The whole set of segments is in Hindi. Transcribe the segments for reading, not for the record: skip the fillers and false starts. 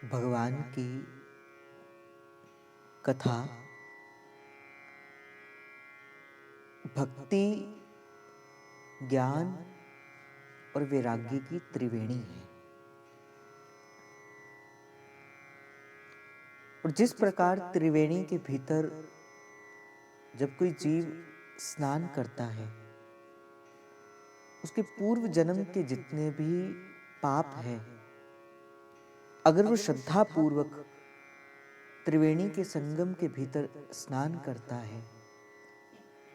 भगवान की कथा भक्ति, ज्ञान और वैराग्य की त्रिवेणी है। और जिस प्रकार त्रिवेणी के भीतर जब कोई जीव स्नान करता है, उसके पूर्व जन्म के जितने भी पाप हैं, अगर वो श्रद्धा पूर्वक त्रिवेणी के संगम के भीतर स्नान करता है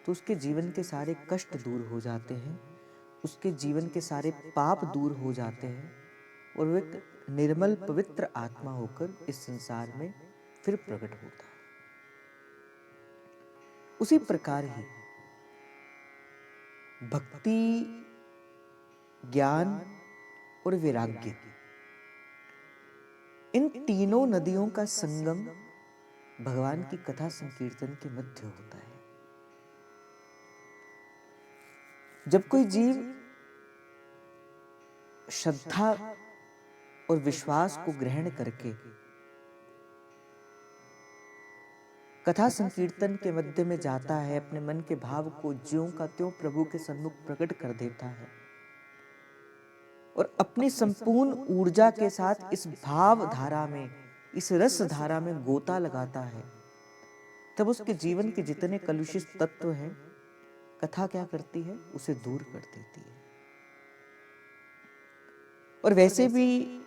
तो उसके जीवन के सारे कष्ट दूर हो जाते हैं, उसके जीवन के सारे पाप दूर हो जाते हैं और वो एक निर्मल पवित्र आत्मा होकर इस संसार में फिर प्रकट होता है। उसी प्रकार ही भक्ति, ज्ञान और वैराग्य, इन तीनों नदियों का संगम भगवान की कथा संकीर्तन के मध्य होता है। जब कोई जीव श्रद्धा और विश्वास को ग्रहण करके कथा संकीर्तन के मध्य में जाता है, अपने मन के भाव को ज्यों का त्यों प्रभु के सन्मुख प्रकट कर देता है और अपनी संपूर्ण ऊर्जा के साथ इस भाव धारा में, इस रस धारा में गोता लगाता है, तब उसके जीवन के जितने कलुषित तत्व हैं, कथा क्या करती है? उसे दूर कर देती है। और वैसे भी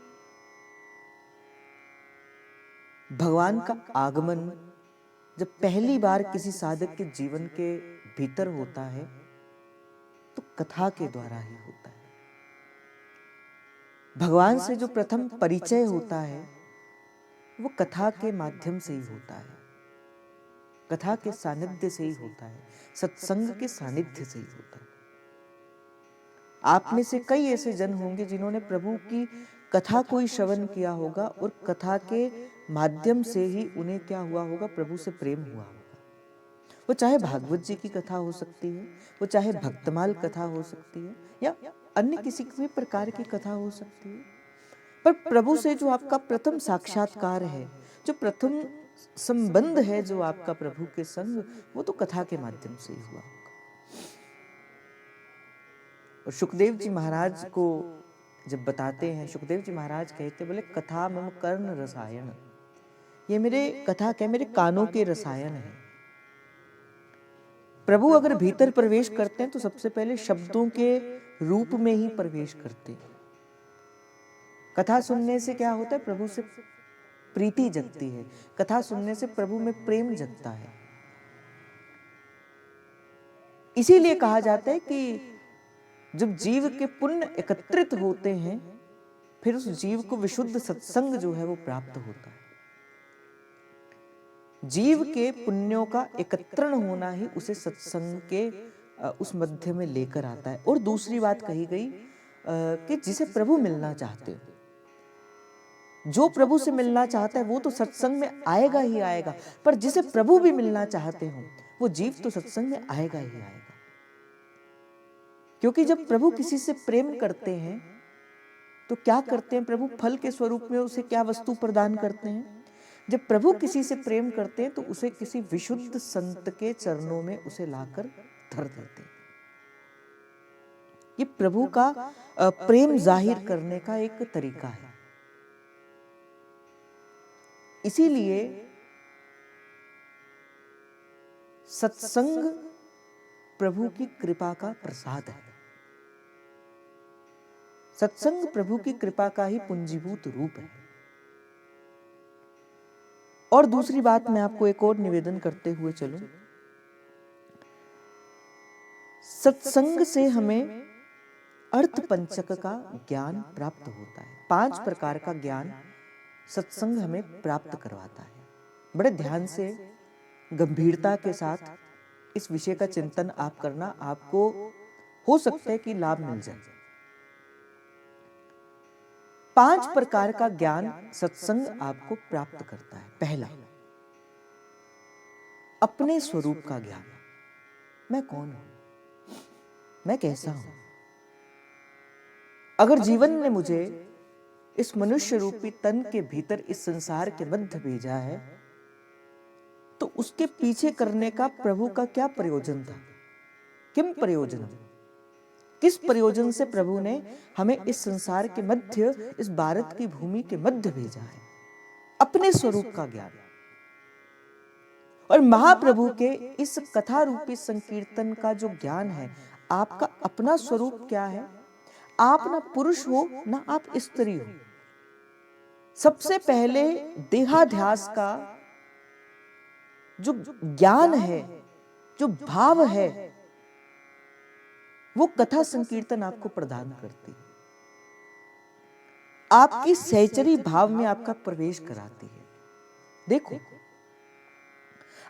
भगवान का आगमन जब पहली बार किसी साधक के जीवन के भीतर होता है तो कथा के द्वारा ही होता है। भगवान से जो प्रथम परिचय होता है वो कथा के माध्यम से ही होता है, कथा के सानिध्य से ही होता है, सत्संग के सानिध्य से ही होता है। आप में से कई ऐसे जन होंगे जिन्होंने प्रभु की कथा को ही श्रवण किया होगा और कथा के माध्यम से ही उन्हें क्या हुआ होगा? प्रभु से प्रेम हुआ होगा। वो चाहे भागवत जी की कथा हो सकती है, वो चाहे भक्तमाल कथा हो सकती है, या अन्य किसी भी प्रकार की कथा हो सकती है, पर प्रभु से जो आपका प्रथम साक्षात्कार है, जो प्रथम संबंध है जो आपका प्रभु के संग, वो तो कथा के माध्यम से ही हुआ होगा। और सुखदेव जी महाराज को जब बताते हैं, सुखदेव जी महाराज कहते, बोले कथा मम कर्ण रसायन, ये मेरे कथा क्या, मेरे कानों के रसायन है। प्रभु अगर भीतर प्रवेश करते हैं तो सबसे पहले शब्दों के रूप में ही प्रवेश करते हैं। कथा सुनने से क्या होता है? प्रभु से प्रीति जगती है, कथा सुनने से प्रभु में प्रेम जगता है। इसीलिए कहा जाता है कि जब जीव के पुण्य एकत्रित होते हैं फिर उस जीव को विशुद्ध सत्संग जो है वो प्राप्त होता है। जीव के पुण्यों का एकत्रण होना ही उसे सत्संग के उस मध्य में लेकर आता है। और दूसरी बात कही गई कि जिसे प्रभु मिलना चाहते हो, जो प्रभु से मिलना चाहता है वो तो सत्संग में आएगा ही आएगा, पर जिसे प्रभु भी मिलना चाहते हो वो जीव तो सत्संग में आएगा ही आएगा। क्योंकि जब प्रभु किसी से प्रेम करते हैं तो क्या करते हैं? प्रभु फल के स्वरूप में उसे क्या वस्तु प्रदान करते हैं? जब प्रभु किसी से प्रेम करते हैं तो उसे किसी विशुद्ध संत के चरणों में उसे लाकर धर देते हैं। ये प्रभु का प्रेम जाहिर करने का एक तरीका है। इसीलिए सत्संग प्रभु की कृपा का प्रसाद है। सत्संग प्रभु की कृपा का ही पूंजीभूत रूप है। और दूसरी बात मैं आपको एक और निवेदन करते हुए चलूं, सत्संग से हमें अर्थ पंचक का ज्ञान प्राप्त होता है। 5 प्रकार का ज्ञान सत्संग हमें प्राप्त करवाता है। बड़े ध्यान से, गंभीरता के साथ इस विषय का चिंतन आप करना, आपको हो सकता है कि लाभ मिल जाए। 5 प्रकार का ज्ञान सत्संग आपको प्राप्त करता है। पहला, अपने स्वरूप का ज्ञान। मैं कौन हूं, मैं कैसा हूं। अगर जीवन ने मुझे इस मनुष्य रूपी तन के भीतर इस संसार के मध्य भेजा है, तो उसके पीछे करने का प्रभु का क्या प्रयोजन था? किम प्रयोजनम? किस प्रयोजन से प्रभु ने हमें इस संसार के मध्य, इस भारत की भूमि के मध्य भेजा है? अपने स्वरूप का ज्ञान। और महाप्रभु के इस कथा रूपी संकीर्तन का जो ज्ञान है, आपका अपना स्वरूप क्या है? आप ना पुरुष हो ना आप स्त्री हो। सबसे पहले देहाध्यास का जो ज्ञान है, जो भाव है, वो कथा संकीर्तन आपको प्रदान करती है, आपकी सहचरी भाव में आपका प्रवेश कराती है। देखो,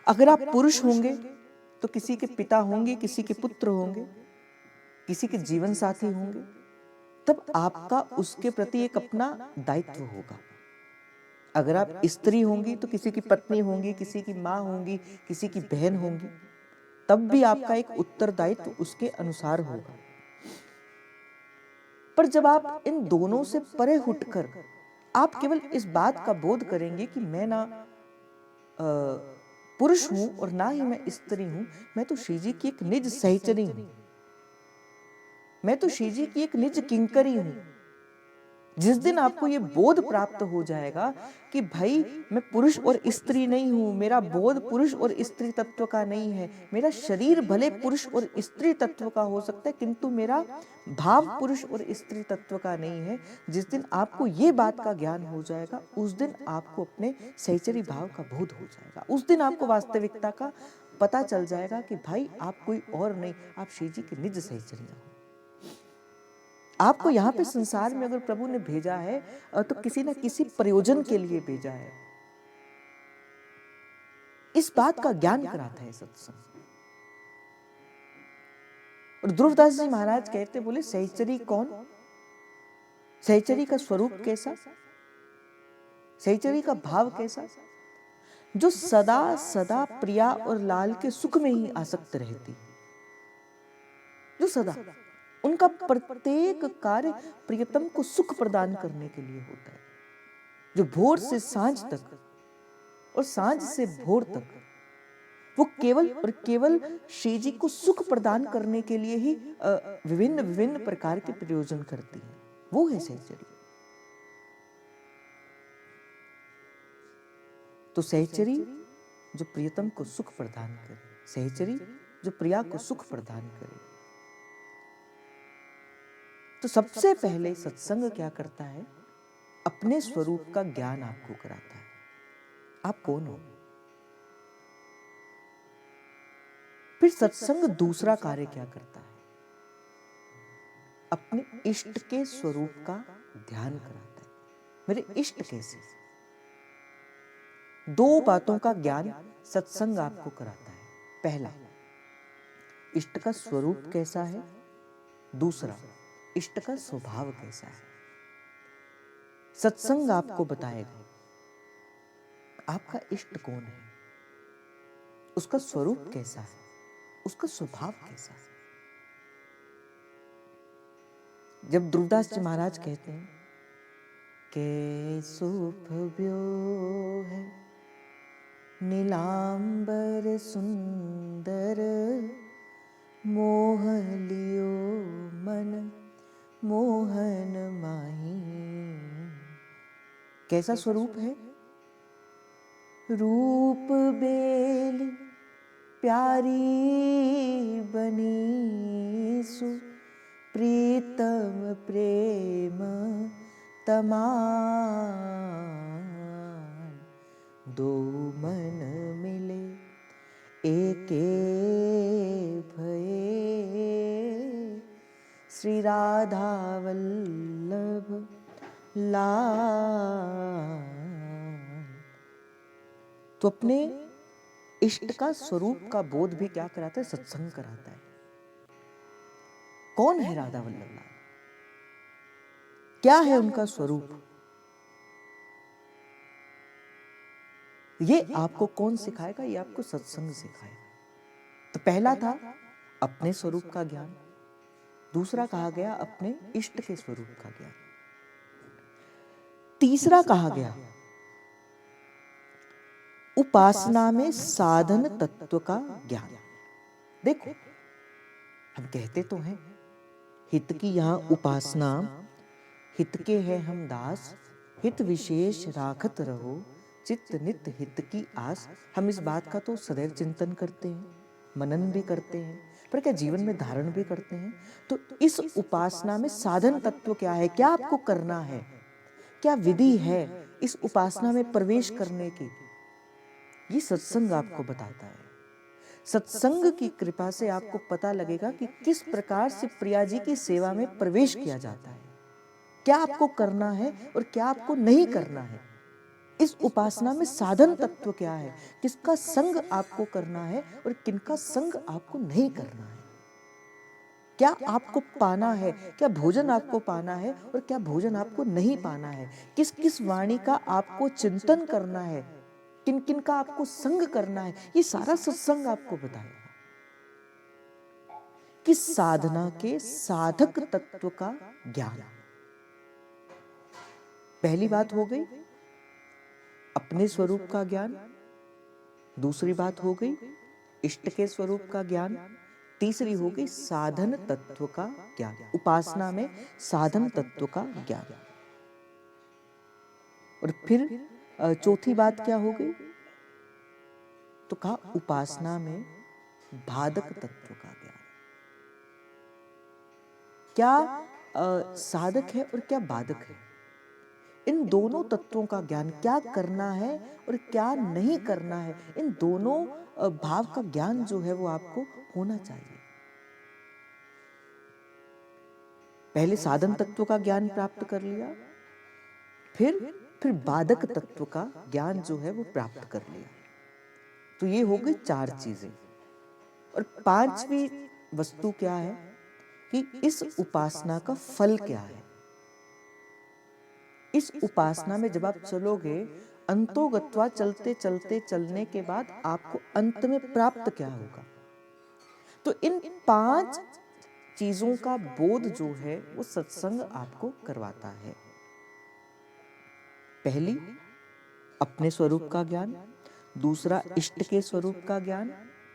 अगर आप पुरुष होंगे तो किसी के पिता होंगे, किसी के पुत्र होंगे, किसी के जीवन साथी होंगे, तब आपका उसके प्रति एक अपना दायित्व होगा। अगर आप स्त्री होंगी तो किसी की पत्नी होंगी, किसी की माँ होंगी, किसी की बहन होंगी, तब भी आपका एक उत्तरदायित्व उसके अनुसार होगा। पर जब आप इन दोनों से परे उठकर आप केवल इस बात का बोध करेंगे कि मैं ना पुरुष हूं और ना ही मैं स्त्री हूं, मैं तो श्री जी की एक निज सहचरी हूं, मैं तो श्री जी की एक निज किंकरी हूं। जिस दिन आपको ये बोध प्राप्त हो जाएगा कि भाई मैं पुरुष और स्त्री नहीं हूं, मेरा बोध पुरुष और स्त्री तत्व का नहीं है, मेरा शरीर भले पुरुष और स्त्री तत्व का हो सकता है किंतु मेरा भाव पुरुष और स्त्री तत्व का नहीं है, जिस दिन आपको ये बात का ज्ञान हो जाएगा, उस दिन आपको अपने सहचरी भाव का बोध हो जाएगा। उस दिन आपको वास्तविकता का पता चल जाएगा कि भाई आप कोई और नहीं, आप श्री जी की निज सहचरियां हो। आपको यहाँ पे संसार में अगर प्रभु ने भेजा है तो किसी न किसी प्रयोजन के लिए भेजा है। इस बात का ज्ञान कराता है सत्संग। और ध्रुवदास जी महाराज कहते, बोले सहचरी कौन? सहचरी का स्वरूप कैसा? सहचरी का भाव कैसा? जो सदा सदा प्रिया और लाल के सुख में ही आसक्त रहती, जो सदा उनका प्रत्येक कार्य प्रियतम को सुख प्रदान करने के लिए होता है, जो भोर से सांझ तक और सांझ से भोर तक वो केवल और केवल श्री जी को सुख प्रदान करने के लिए ही विभिन्न विभिन्न प्रकार के प्रयोजन करती है, वो है सहचरी। तो सहचरी जो प्रियतम को सुख प्रदान करे, सहचरी जो प्रिया को सुख प्रदान करे। तो सबसे पहले सत्संग क्या करता है? अपने स्वरूप का ज्ञान आपको कराता है। आप कौन हो? फिर सत्संग दूसरा कार्य क्या करता है? अपने इष्ट के स्वरूप का ध्यान कराता है। मेरे इष्ट कैसे? दो बातों का ज्ञान सत्संग आपको कराता है। पहला, इष्ट का स्वरूप कैसा है? दूसरा, इष्ट का स्वभाव कैसा है? सत्संग आपको बताएगा आपका इष्ट कौन है, उसका स्वरूप कैसा है, उसका स्वभाव कैसा है। जब ध्रुवदास जी महाराज कहते हैं के शुभ्यो है नीलांबर सुंदर, मोह लियो मन मोहन माही। कैसा स्वरूप है? रूप बेल प्यारी बनी सु, प्रीतम प्रेम तमान। दो मन मिले एके भये, श्री राधा वल्लभ लाल। तो अपने इष्ट का स्वरूप का बोध भी क्या कराता है? सत्संग कराता है। कौन है राधा वल्लभ लाल? क्या है उनका स्वरूप? ये आपको कौन सिखाएगा? ये आपको सत्संग सिखाएगा। तो पहला था अपने स्वरूप का ज्ञान, दूसरा कहा गया अपने इष्ट के स्वरूप का ज्ञान। तीसरा कहा गया उपासना में साधन तत्व का ज्ञान। देखो, हम कहते तो हैं हित की यहाँ उपासना, हित के है हम दास, हित विशेष राखत रहो, चित्त नित हित की आस। हम इस बात का तो सदैव चिंतन करते हैं, मनन भी करते हैं, पर क्या जीवन में धारण भी करते हैं? तो इस उपासना में साधन तत्व क्या है, क्या आपको करना है, क्या विधि है इस उपासना में प्रवेश करने की, ये सत्संग आपको बताता है। सत्संग की कृपा से आपको पता लगेगा कि किस प्रकार से प्रिया जी की सेवा में प्रवेश किया जाता है, क्या आपको करना है और क्या आपको नहीं करना है। इस उपासना में साधन तत्व क्या है, किसका संग आपको करना है और किनका संग आपको नहीं करना है, क्या आपको पाना है, क्या भोजन आपको पाना है और क्या भोजन आपको नहीं पाना है, किस किस वाणी का आपको चिंतन करना है, किन किन का आपको संग करना है, ये सारा सत्संग आपको बताएगा कि साधना के साधक तत्व का ज्ञान। पहली बात हो गई अपने स्वरूप का ज्ञान, दूसरी बात हो गई इष्ट के स्वरूप का ज्ञान, तीसरी हो गई साधन तत्व का ज्ञान, उपासना में साधन तत्व का ज्ञान। और फिर चौथी बात क्या हो गई, तो कहा उपासना में बाधक तत्व का ज्ञान। क्या साधक है और क्या बाधक है, इन दोनों तत्वों का ज्ञान, क्या करना है और क्या नहीं करना है, इन दोनों भाव का ज्ञान जो है वो आपको होना चाहिए। पहले साधन तत्व का ज्ञान प्राप्त कर लिया, फिर बाधक तत्व का ज्ञान जो है वो प्राप्त कर लिया। तो ये हो गई चार चीजें। और पांचवी वस्तु क्या है कि इस उपासना का फल क्या है। इस उपासना में जब आप चलोगे, अंतोगत्वा चलते चलते चलने के बाद आपको अंत में प्राप्त क्या होगा। तो इन पांच चीजों का बोध जो है वो सत्संग आपको करवाता है। पहली अपने स्वरूप का ज्ञान, दूसरा इष्ट के स्वरूप का ज्ञान,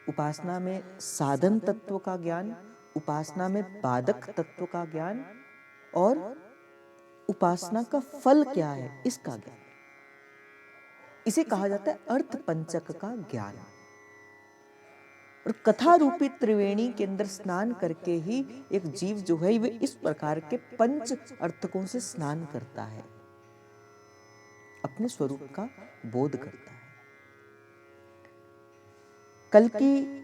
उपासना में साधन तत्व का ज्ञान, उपासना में बाधक तत्व का ज्ञान, और उपासना का फल क्या है इसका ज्ञान। इसे कहा जाता है अर्थ पंचक का ज्ञान। और कथा रूपी त्रिवेणी के अंदर स्नान करके ही एक जीव जो है वे इस प्रकार के पंच अर्थकों से स्नान करता है, अपने स्वरूप का बोध करता है। कल की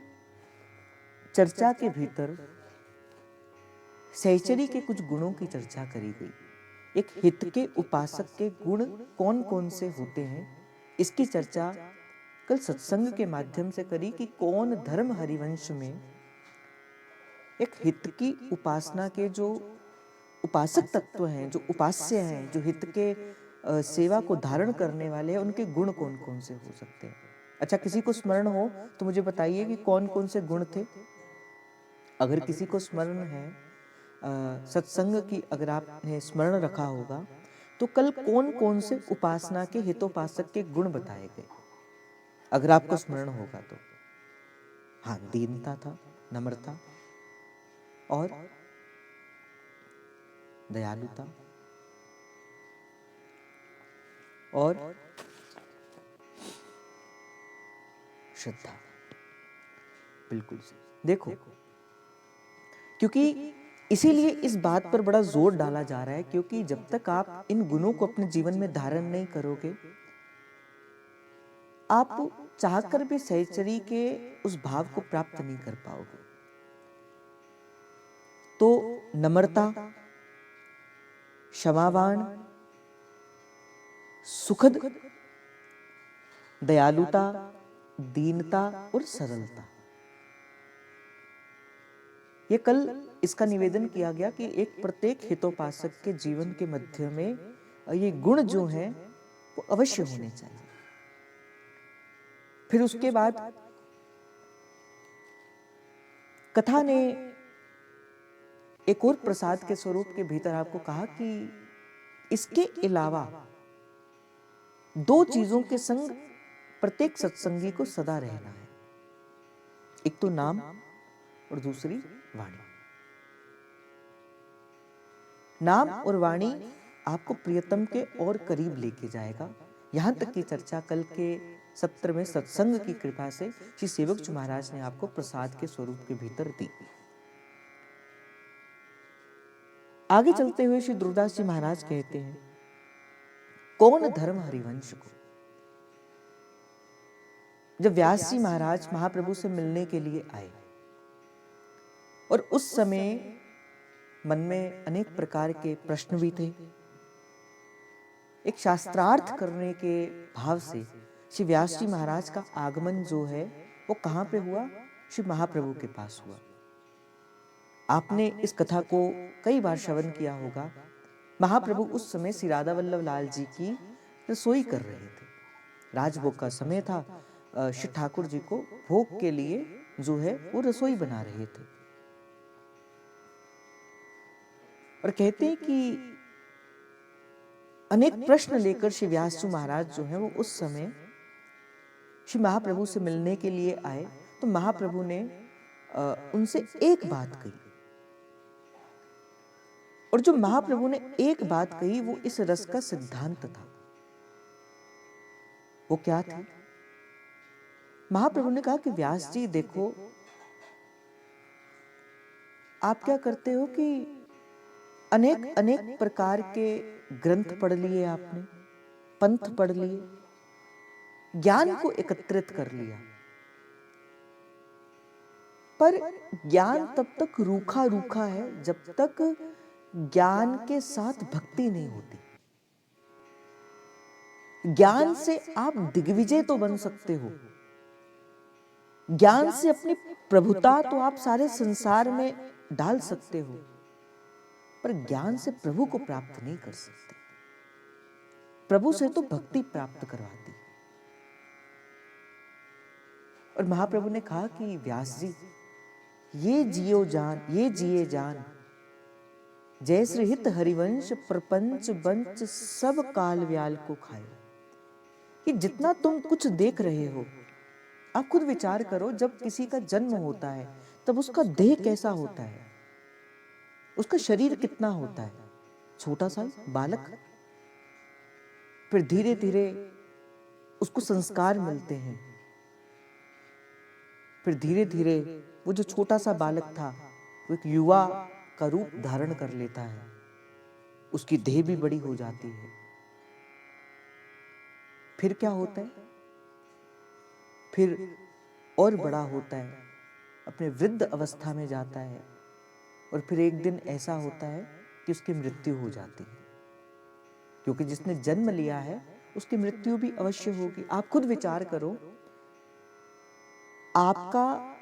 चर्चा के भीतर सहचरी के कुछ गुणों की चर्चा करी गई। एक हित के उपासक के गुण कौन कौन से होते हैं, इसकी चर्चा कल सत्संग के माध्यम से करी कि कौन धर्म हरिवंश में एक हित की उपासना के जो उपासक तत्व हैं, जो उपास्य हैं, जो हित के सेवा को धारण करने वाले हैं, उनके गुण कौन कौन से हो सकते हैं। अच्छा, किसी को स्मरण हो तो मुझे बताइए कि कौन कौन से गुण थे। अगर किसी को स्मरण है, सत्संग की अगर आपने स्मरण रखा होगा, तो कल कौन कौन से उपासना के हितोपासक के गुण बताए गए, अगर आपको स्मरण होगा तो। हाँ, दीनता था, नम्रता और दयालुता और श्रद्धा। बिल्कुल देखो, क्योंकि इसीलिए इस बात पर बड़ा जोर डाला जा रहा है, क्योंकि जब तक आप इन गुणों को अपने जीवन में धारण नहीं करोगे, आप चाहकर भी सहचरी के उस भाव को प्राप्त नहीं कर पाओगे। तो नम्रता, क्षमावान, सुखद, दयालुता, दीनता और सरलता, ये कल इसका निवेदन किया गया कि एक प्रत्येक हितोपासक के जीवन के मध्य में ये गुण जो हैं वो अवश्य होने चाहिए। फिर उसके बाद कथा ने एक और प्रसाद के स्वरूप के भीतर आपको कहा कि इसके अलावा दो चीजों के संग प्रत्येक सत्संगी को सदा रहना है, एक तो नाम और दूसरी वाणी। नाम और वाणी आपको प्रियतम के और करीब लेके जाएगा। यहां तक की चर्चा कल के सत्र में सत्संग की कृपा से श्री सेवक जी महाराज ने आपको प्रसाद के स्वरूप के भीतर दी। आगे चलते हुए श्री दुर्दास जी महाराज कहते हैं, कौन धर्म हरिवंश को। जब व्यास जी महाराज महाप्रभु से मिलने के लिए आए और उस समय मन में अनेक प्रकार के प्रश्न भी थे, एक शास्त्रार्थ करने के भाव से श्री व्यास जी महाराज का आगमन जो है वो कहां पे हुआ, श्री महाप्रभु के पास हुआ। आपने इस कथा को कई बार श्रवण किया होगा। महाप्रभु उस समय श्री राधा वल्लभ लाल जी की रसोई कर रहे थे। राजभोग का समय था। श्री ठाकुर जी को भोग के लिए जो है वो रसोई बना रहे थे और कहते हैं कि अनेक प्रश्न लेकर श्री व्यास जी महाराज जो है वो उस समय श्री महाप्रभु से मिलने के लिए आए। तो महाप्रभु ने उनसे एक बात कही, और जो महाप्रभु ने एक बात कही वो इस रस का सिद्धांत था। वो क्या थी? महाप्रभु ने कहा कि व्यास जी देखो, आप क्या करते हो कि अनेक अनेक प्रकार के ग्रंथ पढ़ लिए आपने, पंथ पढ़ लिए, ज्ञान को एकत्रित कर लिया, पर ज्ञान तब तक रूखा रूखा है जब तक ज्ञान के साथ भक्ति नहीं होती। ज्ञान से आप दिग्विजय तो बन सकते हो, ज्ञान से अपनी प्रभुता तो आप सारे संसार में डाल सकते हो, पर ज्ञान से प्रभु को प्राप्त नहीं कर सकते। प्रभु से तो भक्ति प्राप्त करवाती। और महाप्रभु ने कहा कि व्यास जी, ये जियो जान, ये जिए जान, जैसे हित हरिवंश प्रपंच बंच सब काल व्याल को खाए। कि जितना तुम कुछ देख रहे हो, आप खुद विचार करो, जब किसी का जन्म होता है तब उसका देह कैसा होता है, उसका शरीर कितना होता है, छोटा सा बालक। फिर धीरे धीरे उसको संस्कार मिलते हैं, फिर धीरे धीरे वो जो छोटा सा बालक था वो एक युवा का रूप धारण कर लेता है, उसकी देह भी बड़ी हो जाती है। फिर क्या होता है, फिर और बड़ा होता है, अपने वृद्ध अवस्था में जाता है, और फिर एक दिन ऐसा होता है कि उसकी मृत्यु हो जाती है, क्योंकि जिसने जन्म लिया है उसकी मृत्यु भी अवश्य होगी। आप खुद विचार करो, आपका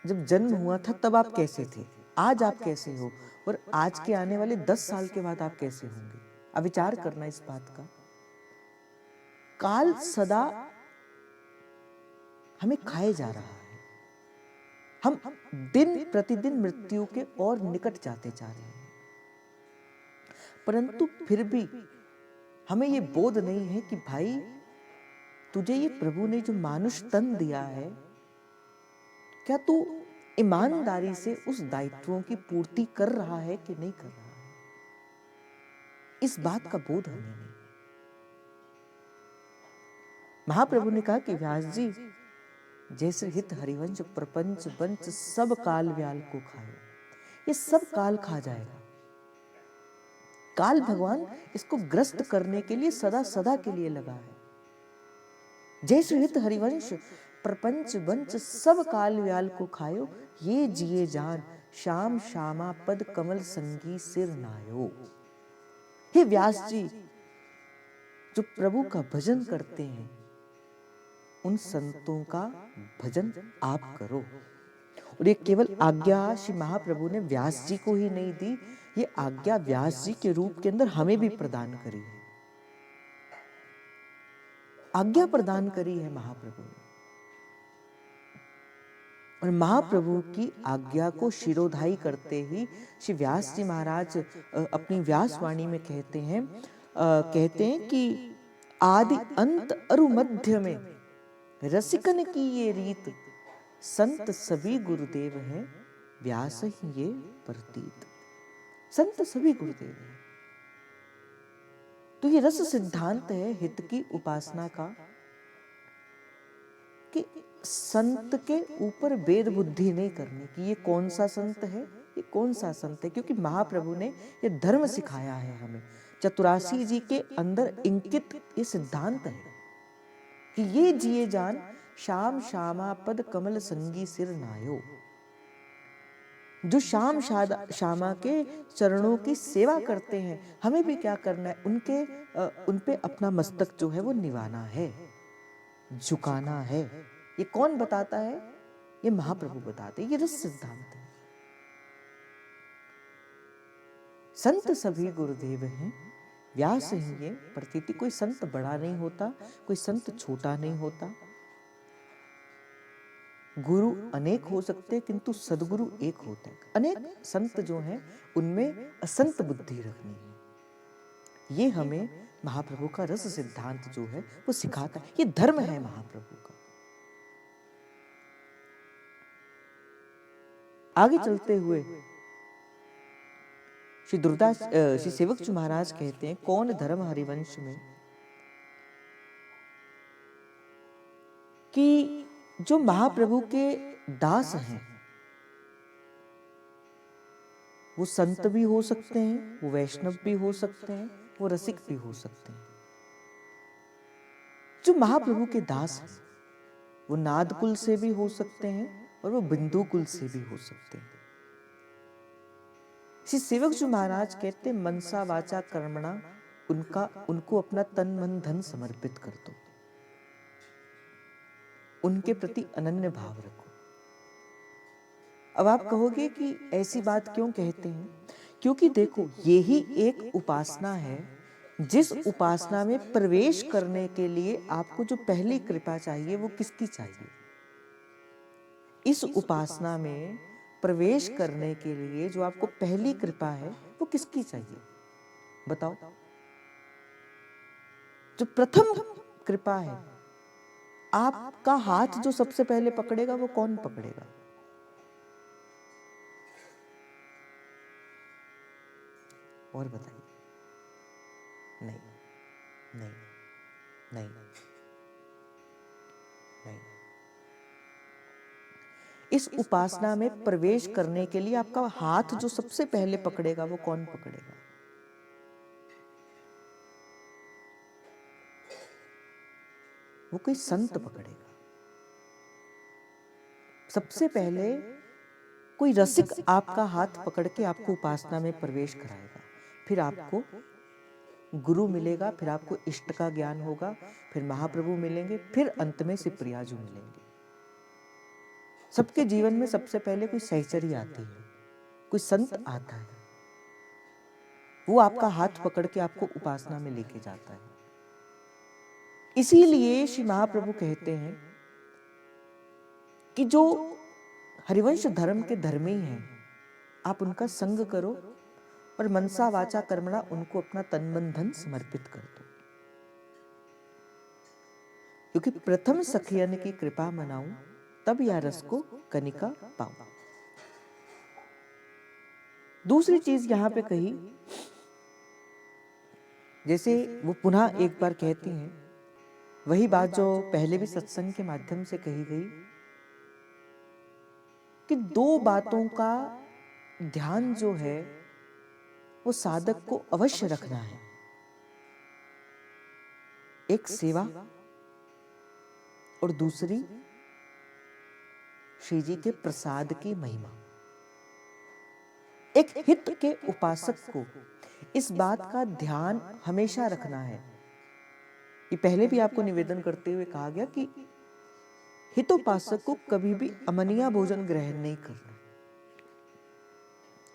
जब जन्म हुआ था तब आप कैसे थे, आज आप कैसे हो, और आज के आने वाले 10 साल के बाद आप कैसे होंगे। अब विचार करना इस बात का। काल सदा हमें खाए जा रहा है, हम दिन प्रतिदिन मृत्यु के और निकट जाते जा रहे हैं, परंतु फिर भी हमें यह बोध नहीं है कि भाई, तुझे ये प्रभु ने जो मानुष तन दिया है, क्या तू ईमानदारी से उस दायित्वों की पूर्ति कर रहा है कि नहीं कर रहा है। इस बात का बोध हमें नहीं। महाप्रभु ने कहा कि व्यास जी, जैसे हित हरिवंश प्रपंच बंच सब काल व्याल को खाए। ये सब काल खा जाएगा। काल भगवान इसको ग्रस्त करने के लिए सदा सदा के लिए लगा है। जैसे हित हरिवंश प्रपंच बंच सब काल व्याल को खायो, ये जिए जान श्याम श्यामा पद कमल संगी सिर नायो। हे व्यास जी, जो प्रभु का भजन करते हैं उन संतों का भजन आप करो। और ये केवल आज्ञा श्री महाप्रभु ने व्यास जी को ही नहीं दी, ये आज्ञा व्यास जी के रूप के अंदर हमें भी प्रदान करी है, आज्ञा प्रदान करी है महाप्रभु ने। और महाप्रभु की आज्ञा को शिरोधाई करते ही श्री व्यास जी महाराज अपनी व्यास वाणी में कहते हैं कि आदि अंत अरु मध्य में रसिकन की ये रीत, संत सभी गुरुदेव हैं, व्यास ही ये प्रतीत। संत सभी गुरुदेव हैं। तो ये रस सिद्धांत है हित की उपासना का, कि संत के ऊपर वेद बुद्धि नहीं करने की। ये कौन सा संत है, ये कौन सा संत है, क्योंकि महाप्रभु ने ये धर्म सिखाया है हमें। चतुरासी जी के अंदर इंकित ये सिद्धांत है कि ये जिए जान श्याम श्यामा पद कमल संगी सिर नायो। जो श्याम श्यामा के चरणों की सेवा करते हैं, हमें भी क्या करना है, उन पे अपना मस्तक जो है वो निवाना है, झुकाना है। ये कौन बताता है? ये महाप्रभु बताते हैं। ये रस सिद्धांत है। संत सभी गुरुदेव हैं, व्यास ही ये प्रतीति। कोई संत बड़ा नहीं होता, कोई संत छोटा नहीं होता। गुरु अनेक हो सकते, किंतु सदगुरु एक होता है। अनेक संत जो हैं उनमें असंत बुद्धि रखनी है। ये हमें महाप्रभु का रस सिद्धांत जो है वो सिखाता है। ये धर्म है महाप्रभु का। आगे चलते हुए श्री सेवक जी महाराज कहते हैं, कौन धर्म हरिवंश में, कि जो महाप्रभु के दास हैं वो संत भी हो सकते हैं, वो वैष्णव भी हो सकते हैं, वो रसिक भी हो सकते हैं। जो महाप्रभु के दास हैं वो नाद कुल से भी हो सकते हैं और वो बिंदु कुल से भी हो सकते हैं। श्री सेवक जी महाराज कहते, मनसा वाचा कर्मणा, उनको अपना तन मन धन समर्पित कर दो, उनके प्रति अनन्य भाव रखो। अब आप कहोगे कि ऐसी बात क्यों कहते हैं? क्योंकि देखो, यही एक उपासना है जिस उपासना में प्रवेश करने के लिए आपको जो पहली कृपा चाहिए वो किसकी चाहिए? इस उपासना में प्रवेश करने के लिए जो आपको पहली कृपा है वो किसकी चाहिए? बताओ। जो प्रथम कृपा है, आपका हाथ जो सबसे पहले पकड़ेगा वो कौन पकड़ेगा? और बताइए। नहीं, नहीं, नहीं, नहीं। इस उपासना में प्रवेश करने के लिए आपका हाथ जो सबसे पहले पकड़ेगा वो कौन पकड़ेगा? वो कोई संत पकड़ेगा। सबसे पहले कोई रसिक आपका हाथ पकड़ के आपको उपासना में प्रवेश कराएगा, फिर आपको गुरु मिलेगा, फिर आपको इष्ट का ज्ञान होगा, फिर महाप्रभु मिलेंगे, फिर अंत में सिप्रियाजू मिलेंगे। सबके जीवन में सबसे पहले कोई सहचरी आती है, कोई संत आता है, वो आपका हाथ पकड़ के आपको उपासना में लेके जाता है। इसीलिए श्री महाप्रभु कहते हैं कि जो हरिवंश धर्म के धर्मी हैं, आप उनका संग करो और मनसा वाचा कर्मणा उनको अपना तन मन धन समर्पित कर दो। क्योंकि प्रथम सखियन की कृपा मनाऊं, तब या रस को कनिका पाऊं। दूसरी चीज यहां पे कही, जैसे वो पुनः एक बार कहती हैं, वही बात जो पहले भी सत्संग के माध्यम से कही गई, कि दो बातों का ध्यान जो है वो साधक को अवश्य रखना है। एक सेवा और दूसरी श्री जी के प्रसाद की महिमा। एक हित के उपासक को इस बात का ध्यान हमेशा रखना है। ये पहले भी आपको निवेदन करते हुए कहा गया कि हितोपासक को कभी भी अमनिया भोजन ग्रहण नहीं करना,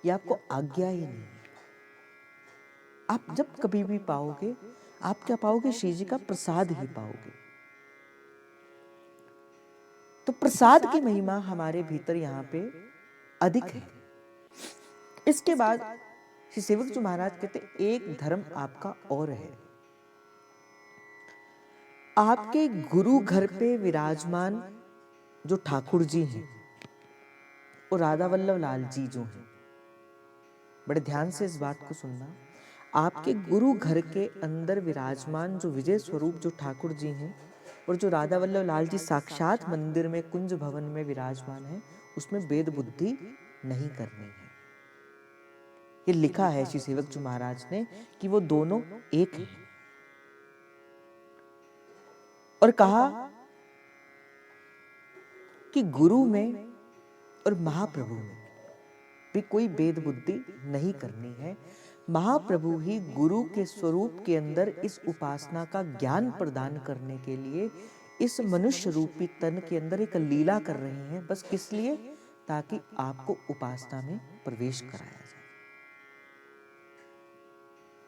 ये आपको आज्ञा ही नहीं। आप जब कभी भी पाओगे, आप क्या पाओगे? श्री जी का प्रसाद ही पाओगे। तो प्रसाद की महिमा हमारे भीतर यहाँ पे अधिक है। इसके बाद श्री सेवक जी महाराज कहते, एक धर्म आपका और है, आपके गुरु घर पे विराजमान जो ठाकुर जी हैं और राधा वल्लभ लाल जी जो हैं, बड़े ध्यान से इस बात को सुनना, आपके गुरु घर के अंदर विराजमान जो विजय स्वरूप जो ठाकुर जी हैं और जो राधा वल्लभ लाल जी साक्षात मंदिर में कुंज भवन में विराजमान है, उसमें वेद बुद्धि नहीं करनी है। ये लिखा है श्री सेवक जी महाराज ने कि वो दोनों एक हैं। और कहा कि गुरु में और महाप्रभु में भी कोई भेद बुद्धि नहीं करनी है। महाप्रभु ही गुरु के स्वरूप के अंदर इस उपासना का ज्ञान प्रदान करने के लिए इस मनुष्य रूपी तन के अंदर एक लीला कर रहे हैं। बस किस लिए? ताकि आपको उपासना में प्रवेश कराया जाए।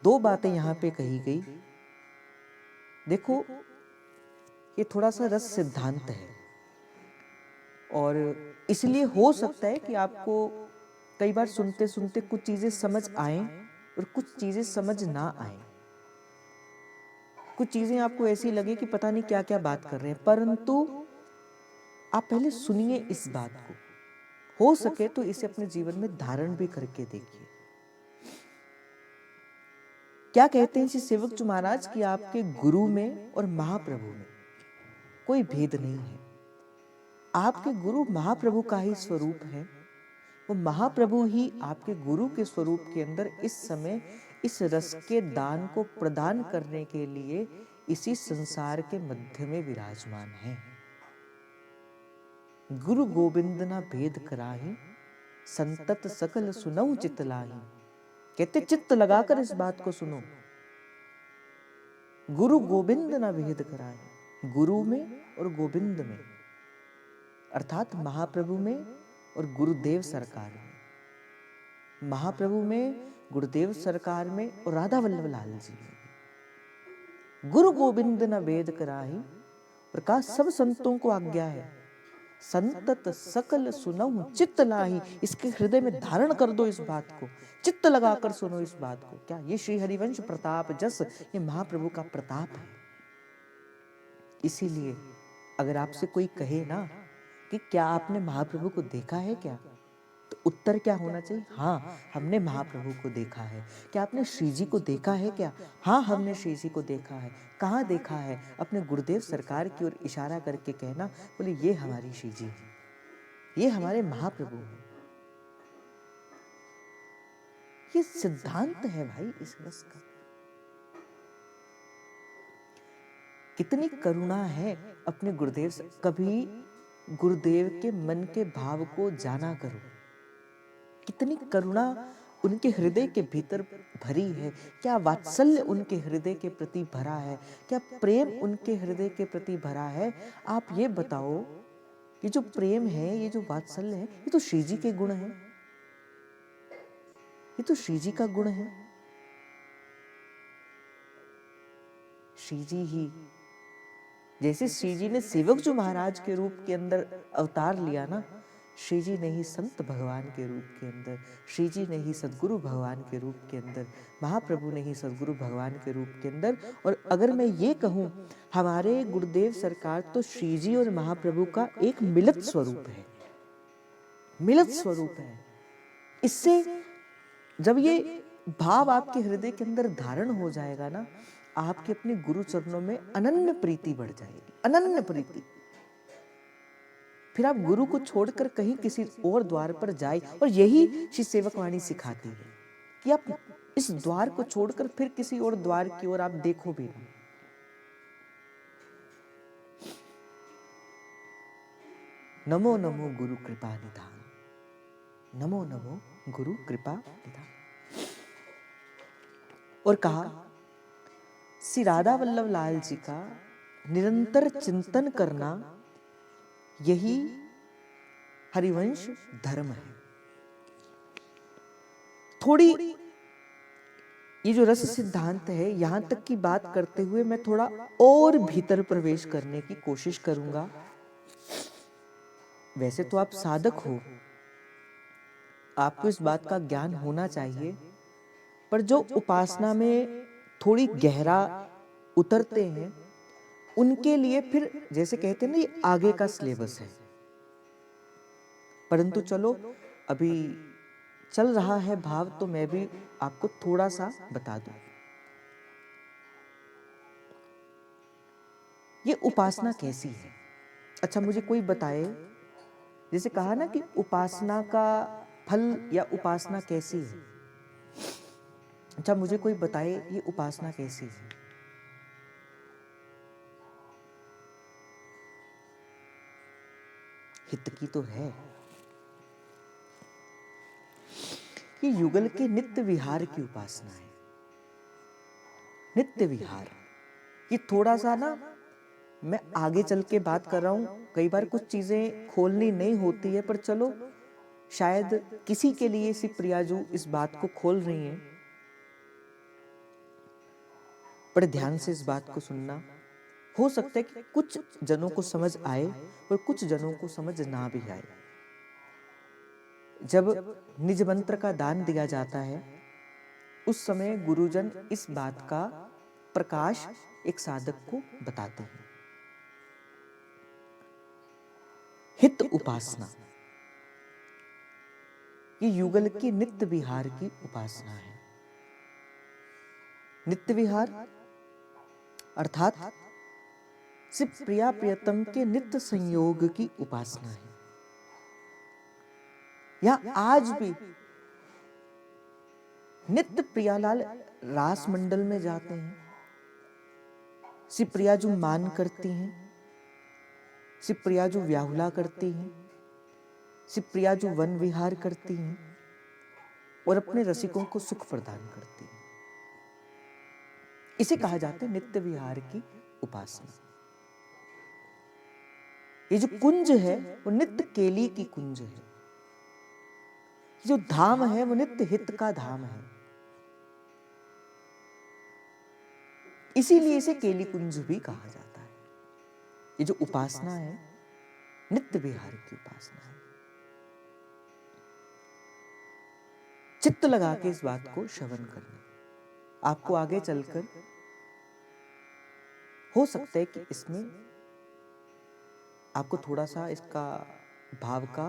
दो बातें यहां पे कही गई। देखो, ये थोड़ा सा रस सिद्धांत है और इसलिए हो सकता है कि आपको कई बार सुनते सुनते कुछ चीजें समझ आए और कुछ चीजें समझ ना आए। कुछ चीजें आपको ऐसी लगे कि पता नहीं क्या क्या बात कर रहे हैं, परंतु आप पहले सुनिए इस बात को। हो सके तो इसे अपने जीवन में धारण भी करके देखिए। क्या कहते हैं श्री सेवक जी महाराज कि आपके गुरु में और महाप्रभु में कोई भेद नहीं है। आपके गुरु महाप्रभु का ही स्वरूप है। वो महाप्रभु ही आपके गुरु के स्वरूप के अंदर इस समय इस रस के दान को प्रदान करने के लिए इसी संसार के मध्य में विराजमान है। गुरु गोविंद ना भेद कराही, संतत सकल सुनऊ चित लाही। कहते चित्त लगाकर इस बात को सुनो। गुरु गोविंद ना भेद कराही, गुरु में और गोविंद में अर्थात महाप्रभु में और गुरुदेव सरकार में। महाप्रभु में, गुरुदेव सरकार में और राधा वल्लभ लाल जी में। गुरु गोविंद न भेद कराही, प्रकाश सब संतों को आज्ञा है, संतत सकल सुनऊ चित्त लाही। इसके हृदय में धारण कर दो इस बात को, चित्त लगाकर सुनो इस बात को। क्या ये श्री हरिवंश प्रताप जस, ये महाप्रभु का प्रताप है। इसीलिए अगर आपसे कोई कहे ना कि क्या आपने महाप्रभु को देखा है क्या, तो उत्तर क्या होना चाहिए? हाँ, हमने महाप्रभु को देखा है। क्या आपने श्री जी को देखा है क्या? हाँ, हमने श्री जी को देखा है। कहाँ देखा है? अपने गुरुदेव सरकार की ओर इशारा करके कहना, बोले ये हमारी श्री जी है, ये हमारे महाप्रभु हैं। ये सिद्धांत है भाई इस रस का। कितनी करुणा है अपने गुरुदेव से। कभी गुरुदेव के मन के भाव को जाना करो। कितनी करुणा उनके हृदय के भीतर भरी है। क्या वात्सल्य उनके हृदय के प्रति भरा है, क्या प्रेम उनके हृदय के प्रति भरा है। आप ये बताओ, ये जो प्रेम है, ये जो वात्सल्य है, ये तो श्री जी के गुण है, ये तो श्री जी का गुण है। श्री जी ही, जैसे श्री जी ने सेवक जो महाराज के रूप के अंदर अवतार लिया ना, श्री जी ने ही संत भगवान के रूप के अंदर, श्री जी ने ही सदगुरु भगवान के रूप के अंदर, महाप्रभु ने ही सदगुरु भगवान के रूप के अंदर। और अगर मैं ये कहूं, हमारे गुरुदेव सरकार तो श्री जी और महाप्रभु का एक मिलित स्वरूप है, मिलित स्वरूप है। इससे जब ये भाव आपके हृदय के अंदर धारण हो जाएगा ना, आपके अपने गुरु चरणों में अनन्य प्रीति बढ़ जाएगी, अनन्य प्रीति। फिर आप गुरु को छोड़कर कहीं किसी और द्वार पर जाए। और यही श्री सेवक वाणी सिखाती है कि आप इस द्वार को छोड़कर फिर किसी और द्वार की ओर आप देखो भी नहीं। नमो नमो गुरु कृपा निधान, नमो नमो गुरु कृपा निधान। और कहा श्री राधा वल्लभ लाल जी का निरंतर चिंतन करना यही हरिवंश धर्म है। थोड़ी ये जो रस सिद्धांत है, यहां तक की बात करते हुए मैं थोड़ा और भीतर प्रवेश करने की कोशिश करूंगा। वैसे तो आप साधक हो, आपको इस बात का ज्ञान होना चाहिए, पर जो उपासना में थोड़ी गहरा उतरते हैं, उनके लिए फिर जैसे कहते हैं ना, ये आगे का सिलेबस है। परंतु चलो, अभी चल रहा है भाव, तो मैं भी आपको थोड़ा सा बता दूं। ये उपासना कैसी है? अच्छा, मुझे कोई बताए, जैसे कहा ना कि उपासना का फल या उपासना कैसी है। अच्छा, मुझे कोई बताए ये उपासना कैसी है? हित की तो है। ये युगल के नित्य विहार की उपासना है। नित्य विहार, ये थोड़ा सा ना, मैं आगे चल के बात कर रहा हूं, कई बार कुछ चीजें खोलनी नहीं होती है, पर चलो शायद किसी के लिए सी प्रियाजू इस बात को खोल रही हैं। बड़े ध्यान से इस बात को सुनना। हो सकता है कि कुछ जनों को समझ आए और कुछ जनों को समझ ना भी आए। जब निज मंत्र का दान दिया जाता है, उस समय गुरुजन इस बात का प्रकाश एक साधक को बताते हैं। हित उपासना, ये युगल की नित्य विहार की उपासना है। नित्य विहार अर्थात सिर्फ प्रिया प्रियतम के नित्य संयोग की उपासना है। या आज भी नित्य प्रियालाल रास मंडल में जाते हैं, श्री प्रियाजू मान करती हैं, श्री प्रियाजू व्याहुला करती हैं, श्री प्रियाजू वन विहार करती हैं और अपने रसिकों को सुख प्रदान करती हैं। इसे कहा जाता है नित्य विहार की उपासना। ये जो कुंज है वो नित्य केली की कुंज है। जो धाम है वो नित्य हित का धाम है। इसीलिए इसे केली कुंज भी कहा जाता है। ये जो उपासना है नित्य विहार की उपासना है। चित्त लगा के इस बात को श्रवण करना। आपको आगे चलकर हो सकता है कि इसमें आपको थोड़ा सा इसका भाव का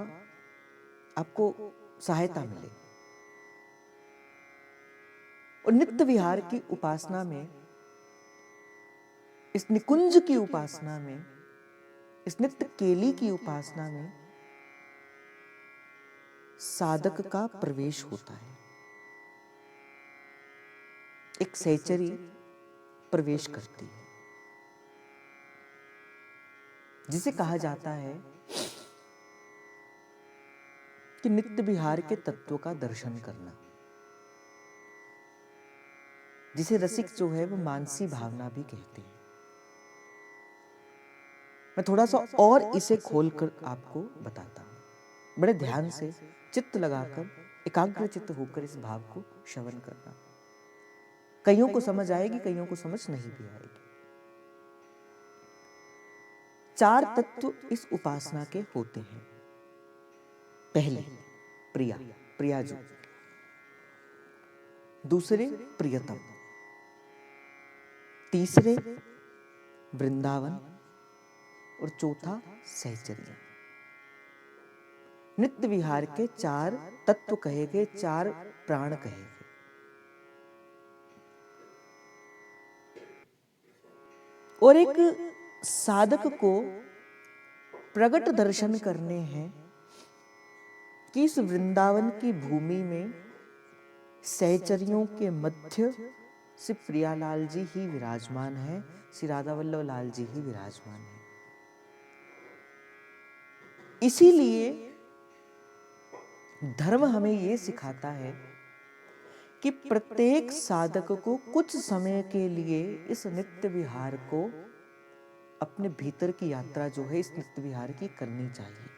आपको सहायता मिले। और नित्य विहार की उपासना में, इस निकुंज की उपासना में, इस नित्य केली की उपासना में साधक का प्रवेश होता है। एक सहचरी प्रवेश करती है, जिसे कहा जाता है कि नित्य विहार के तत्व का दर्शन करना, जिसे रसिक जो है वो मानसी भावना भी कहते हैं। मैं थोड़ा सा और इसे खोलकर आपको बताता हूं। बड़े ध्यान से चित्त लगाकर एकाग्र चित्त होकर इस भाव को श्रवण करना। कईयों को समझ आएगी, कईयों को समझ नहीं भी आएगी। 4 तत्व इस उपासना के होते हैं। पहले प्रिया, प्रियाजू। दूसरे प्रियतम। तीसरे वृंदावन। और चौथा सहचर्या। नित्य विहार के 4 तत्व कहे गए, 4 प्राण कहे गए। और एक साधक को प्रगट दर्शन करने हैं कि इस वृंदावन की भूमि में सहचरियों के मध्य श्री प्रियालाल जी ही विराजमान है, श्री राधा वल्लभ लाल जी ही विराजमान है। इसीलिए धर्म हमें यह सिखाता है कि प्रत्येक साधक को कुछ समय के लिए इस नित्य विहार को, अपने भीतर की यात्रा जो है इस नित्य विहार की करनी चाहिए,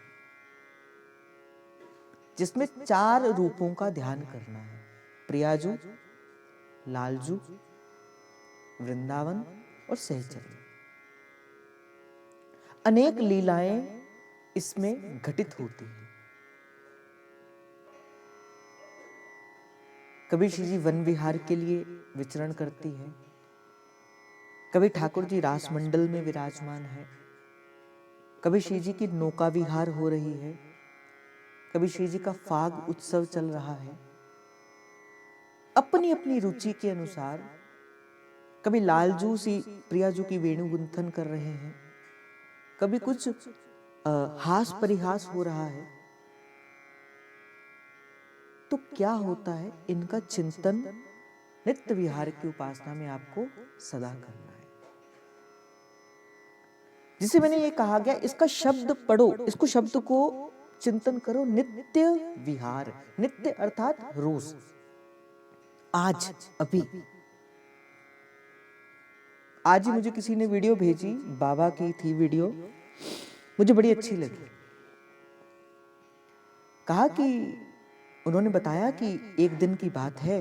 जिसमें 4 रूपों का ध्यान करना है। प्रियाजू, लालजू, वृंदावन और सहचर्या। अनेक लीलाएं इसमें घटित होती हैं। कभी श्री जी वन विहार के लिए विचरण करती है, कभी ठाकुर जी रास मंडल में विराजमान है, कभी श्री जी की नौका विहार हो रही है, कभी श्री जी का फाग उत्सव चल रहा है। अपनी अपनी रुचि के अनुसार कभी लालजू सी प्रियाजू की वेणु गुंथन कर रहे हैं, कभी कुछ हास परिहास हो रहा है। तो क्या होता है, इनका चिंतन नित्य विहार की उपासना में आपको सदा करना है। जिसे मैंने ये कहा गया, इसका शब्द पढ़ो, इसको शब्द को चिंतन करो। नित्य विहार, नित्य अर्थात रोज, आज, अभी। आज ही मुझे किसी ने वीडियो भेजी, बाबा की थी वीडियो, मुझे बड़ी अच्छी लगी। कहा कि उन्होंने बताया कि एक दिन की बात है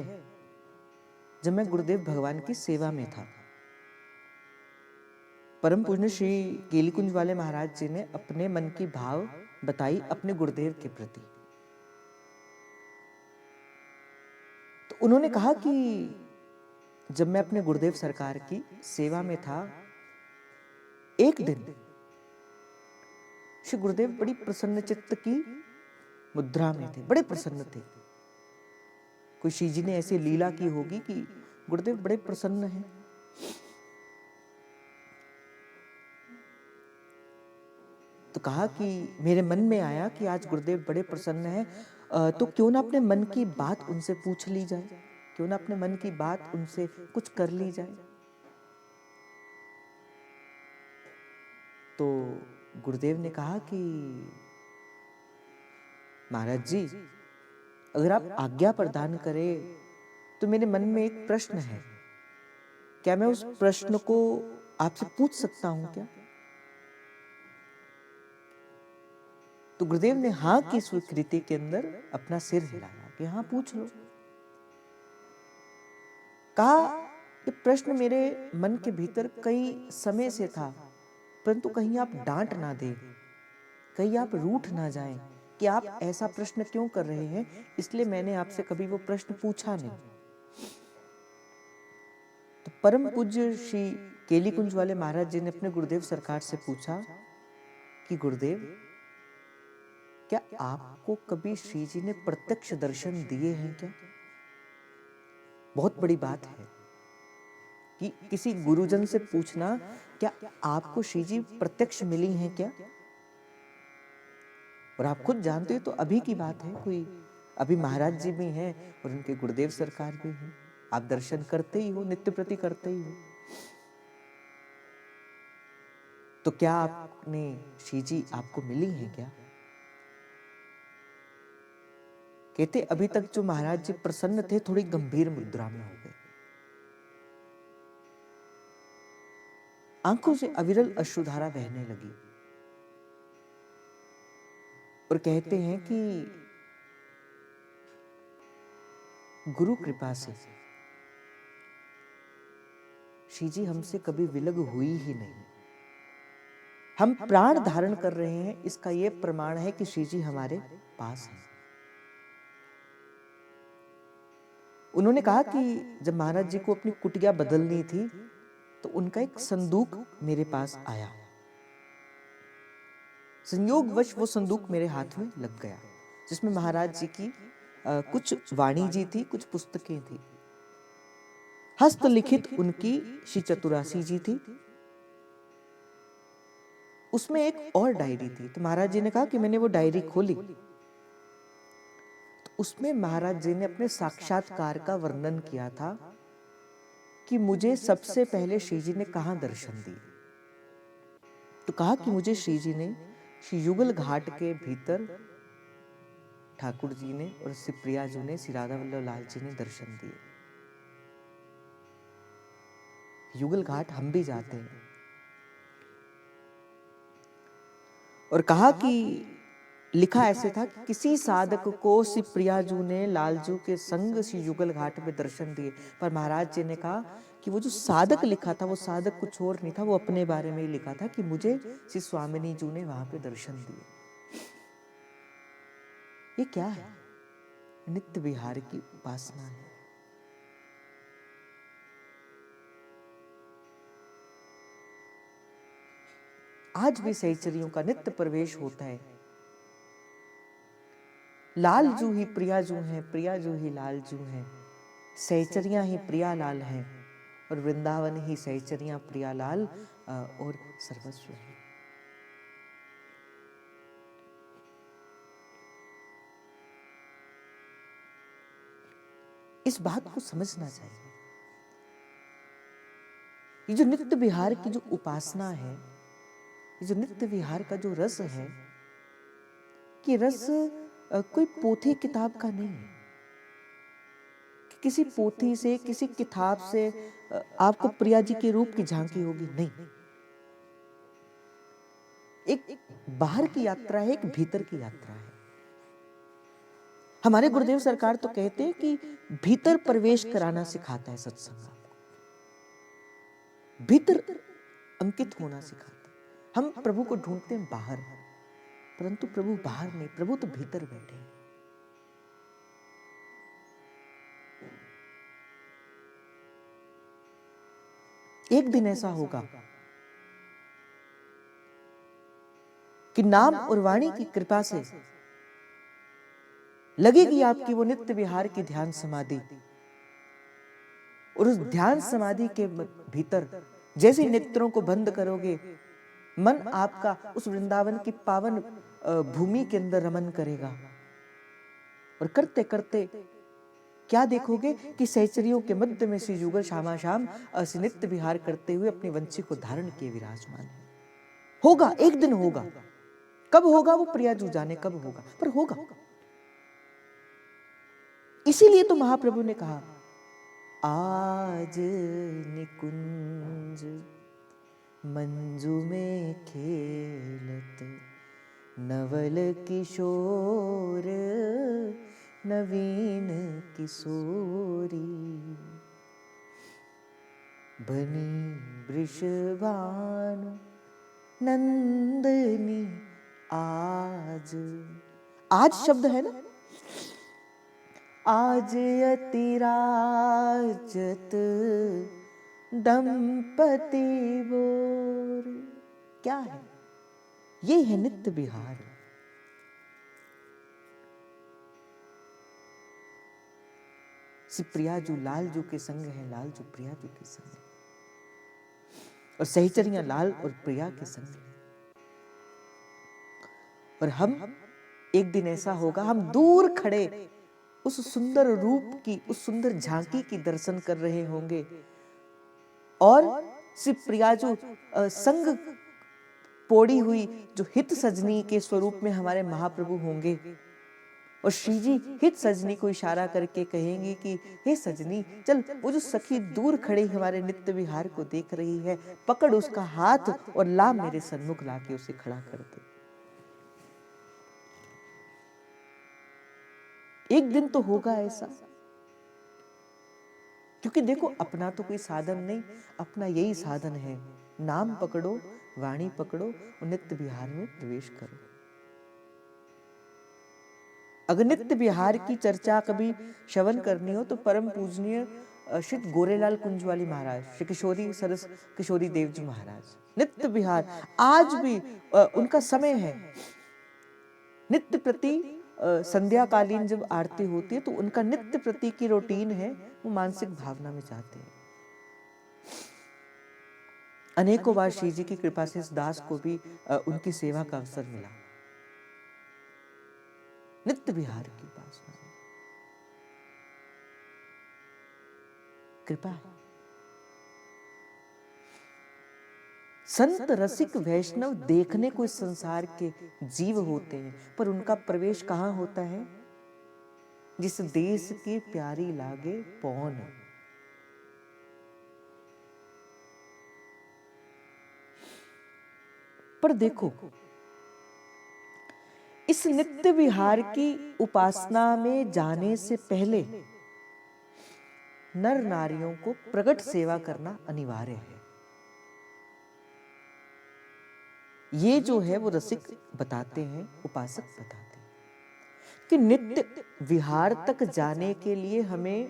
जब मैं गुरुदेव भगवान की सेवा में था। परम पूज्य श्री केलीकुंज वाले महाराज जी ने अपने मन की भाव बताई अपने गुरुदेव के प्रति। तो उन्होंने कहा कि जब मैं अपने गुरुदेव सरकार की सेवा में था, एक दिन श्री गुरुदेव बड़ी प्रसन्न चित्त की मुद्रा में थे, बड़े प्रसन्न थे। कोई श्री जी ने ऐसी लीला की होगी कि गुरुदेव बड़े प्रसन्न हैं। तो कहा कि मेरे मन में आया कि आज गुरुदेव बड़े प्रसन्न हैं, तो क्यों ना अपने मन की बात उनसे पूछ ली जाए, क्यों ना अपने मन की बात उनसे कुछ कर ली जाए। तो गुरुदेव ने कहा कि महाराज जी, अगर आप आज्ञा प्रदान करें तो मेरे मन में एक प्रश्न है, क्या मैं उस प्रश्न को आपसे पूछ सकता हूं क्या? तो गुरुदेव ने हाँ की स्वीकृति के अंदर अपना सिर हिलाया कि हाँ, पूछ लो। कहा ये प्रश्न मेरे मन के भीतर कई समय से था, परंतु कहीं आप डांट ना दें, कहीं आप रूठ ना जाएं कि आप ऐसा प्रश्न क्यों कर रहे हैं, इसलिए मैंने आपसे कभी वो प्रश्न पूछा नहीं। तो परम पूज्य श्री केलीकुंज वाले महाराज जी ने अपने गुरुदेव सरकार से पूछा कि गुरुदेव, क्या आपको कभी श्री जी ने प्रत्यक्ष दर्शन दिए हैं क्या? बहुत बड़ी बात है कि किसी गुरुजन से पूछना, क्या आपको श्री जी प्रत्यक्ष मिली हैं क्या? और आप खुद जानते हो तो अभी की बात है, कोई अभी महाराज जी भी हैं और उनके गुरुदेव सरकार भी हैं, आप दर्शन करते ही हो, नित्य प्रति करते ही हो। तो क्या आपने श्री जी आपको मिली हैं क्या? कहते अभी तक जो महाराज जी प्रसन्न थे, थोड़ी गंभीर मुद्रा में हो गए, आंखों से अविरल अश्रुधारा बहने लगी और कहते हैं कि गुरु कृपा से श्री जी हमसे कभी विलग हुई ही नहीं। हम प्राण धारण कर रहे हैं, इसका यह प्रमाण है कि श्री जी हमारे पास हैं। उन्होंने कहा कि जब महाराज जी को अपनी कुटिया बदलनी थी तो उनका एक संदूक मेरे पास आया। संयोगवश वो संदूक मेरे हाथ में लग गया, जिसमें महाराज जी की कुछ वाणी जी थी, कुछ पुस्तकें थी। हस्तलिखित उनकी श्री चतुरासी जी थी, उसमें एक और डायरी थी। तो महाराज जी ने कहा कि मैंने वो डायरी खोली तो उसमें महाराज जी ने अपने साक्षात्कार का वर्णन किया था कि मुझे सबसे पहले श्री जी ने कहां दर्शन दिए। तो कहा कि मुझे श्री जी ने श्री युगल घाट के भीतर ठाकुर जी ने और श्री प्रिया जी ने, श्री राधा वल्लभ लाल जी ने दर्शन दिए। युगल घाट हम भी जाते हैं। और कहा कि लिखा ऐसे था कि किसी साधक को श्री प्रियाजू ने लालजू के संग श्री युगल घाट में दर्शन दिए। पर महाराज जी ने कहा कि वो जो साधक लिखा था, वो साधक कुछ और नहीं था, वो अपने बारे में ही लिखा था कि मुझे श्री स्वामिनी जी ने वहां पे दर्शन दिए। ये क्या है? नित्य विहार की उपासना है। आज भी सहचरियों का नित्य प्रवेश होता है। लाल जू ही प्रिया जू है, प्रिया जू ही लाल जू है, सहचरियां ही प्रिया लाल हैं और वृंदावन ही सहचरियां प्रिया लाल और सर्वस्व है। इस बात को समझना चाहिए। ये जो नित्य विहार की जो उपासना है, ये जो नित्य विहार का जो रस है, कि रस कोई पोथी किताब का नहीं है कि किसी पोथी से, किसी किताब से आपको प्रिया जी के रूप की झांकी होगी, नहीं। एक बाहर की यात्रा है, एक भीतर की यात्रा है। हमारे गुरुदेव सरकार तो कहते हैं कि भीतर प्रवेश कराना सिखाता है सत्संग, आपको भीतर अंकित होना सिखाता है। हम प्रभु को ढूंढते हैं बाहर, परंतु प्रभु बाहर नहीं, प्रभु तो भीतर बैठे हैं। एक दिन ऐसा होगा कि नाम और वाणी की कृपा से लगेगी आपकी वो नित्य विहार की ध्यान समाधि, और उस ध्यान समाधि के भीतर जैसे नेत्रों को बंद करोगे, मन आपका उस वृंदावन की पावन भूमि के अंदर रमन करेगा। और करते करते क्या देखोगे कि सहचरियों के मध्य में श्री युगल श्यामा श्याम नित्य विहार करते हुए अपनी वंशी को धारण किए विराजमान है। होगा, एक दिन होगा। कब होगा वो प्रिया जू जाने, कब होगा, पर होगा। इसीलिए तो महाप्रभु ने कहा, आज निकुंज मंजू में खेलत नवल किशोर नवीन किशोरी, बनी वृषभानु नंदनी आज। आज शब्द है ना, आज अतिराजत दंपति बोर। क्या है ये? है नित्य विहार। प्रिया जू लाल जू के संग है, लाल जू प्रिया जू के संग है, और सहचरियां लाल और प्रिया के संग है। और हम एक दिन ऐसा होगा, हम दूर खड़े उस सुंदर रूप की, उस सुंदर झांकी की दर्शन कर रहे होंगे, और श्री प्रियाजू संग पोड़ी हुई जो हित सजनी के स्वरूप में हमारे महाप्रभु होंगे, और श्री जी हित सजनी को इशारा करके कहेंगे कि हे सजनी चल, वो जो सखी दूर खड़ी हमारे नित्य विहार को देख रही है, पकड़ उसका हाथ और ला मेरे सन्मुख लाके उसे खड़ा कर दे। एक दिन तो होगा ऐसा, क्योंकि देखो अपना तो कोई साधन नहीं, अपना यही साधन है, नाम पकड़ो, वाणी पकड़ो और नित्य विहार में प्रवेश करो। अगर नित्य विहार की चर्चा कभी श्रवण करनी हो तो परम पूजनीय श्री गोरेलाल कुंजवाली महाराज, श्री किशोरी सरस किशोरी देव जी महाराज, नित्य विहार आज भी उनका समय है। नित्य प्रति संध्या कालीन जब आरती होती है तो उनका नित्य प्रति की रूटीन है, वो मानसिक भावना में चाहते हैं। अनेकों बार श्री जी की कृपा से इस दास को भी उनकी सेवा का अवसर मिला। नित्य विहार की उपासना कृपा है। संत रसिक वैष्णव देखने को इस संसार के जीव होते हैं, पर उनका प्रवेश कहां होता है? जिस देश की प्यारी लागे पौन। पर देखो, इस नित्य विहार की उपासना में जाने से पहले नर नारियों को प्रकट सेवा करना अनिवार्य है। ये जो है वो रसिक बताते हैं, उपासक बताते हैं कि नित्य विहार तक जाने के लिए हमें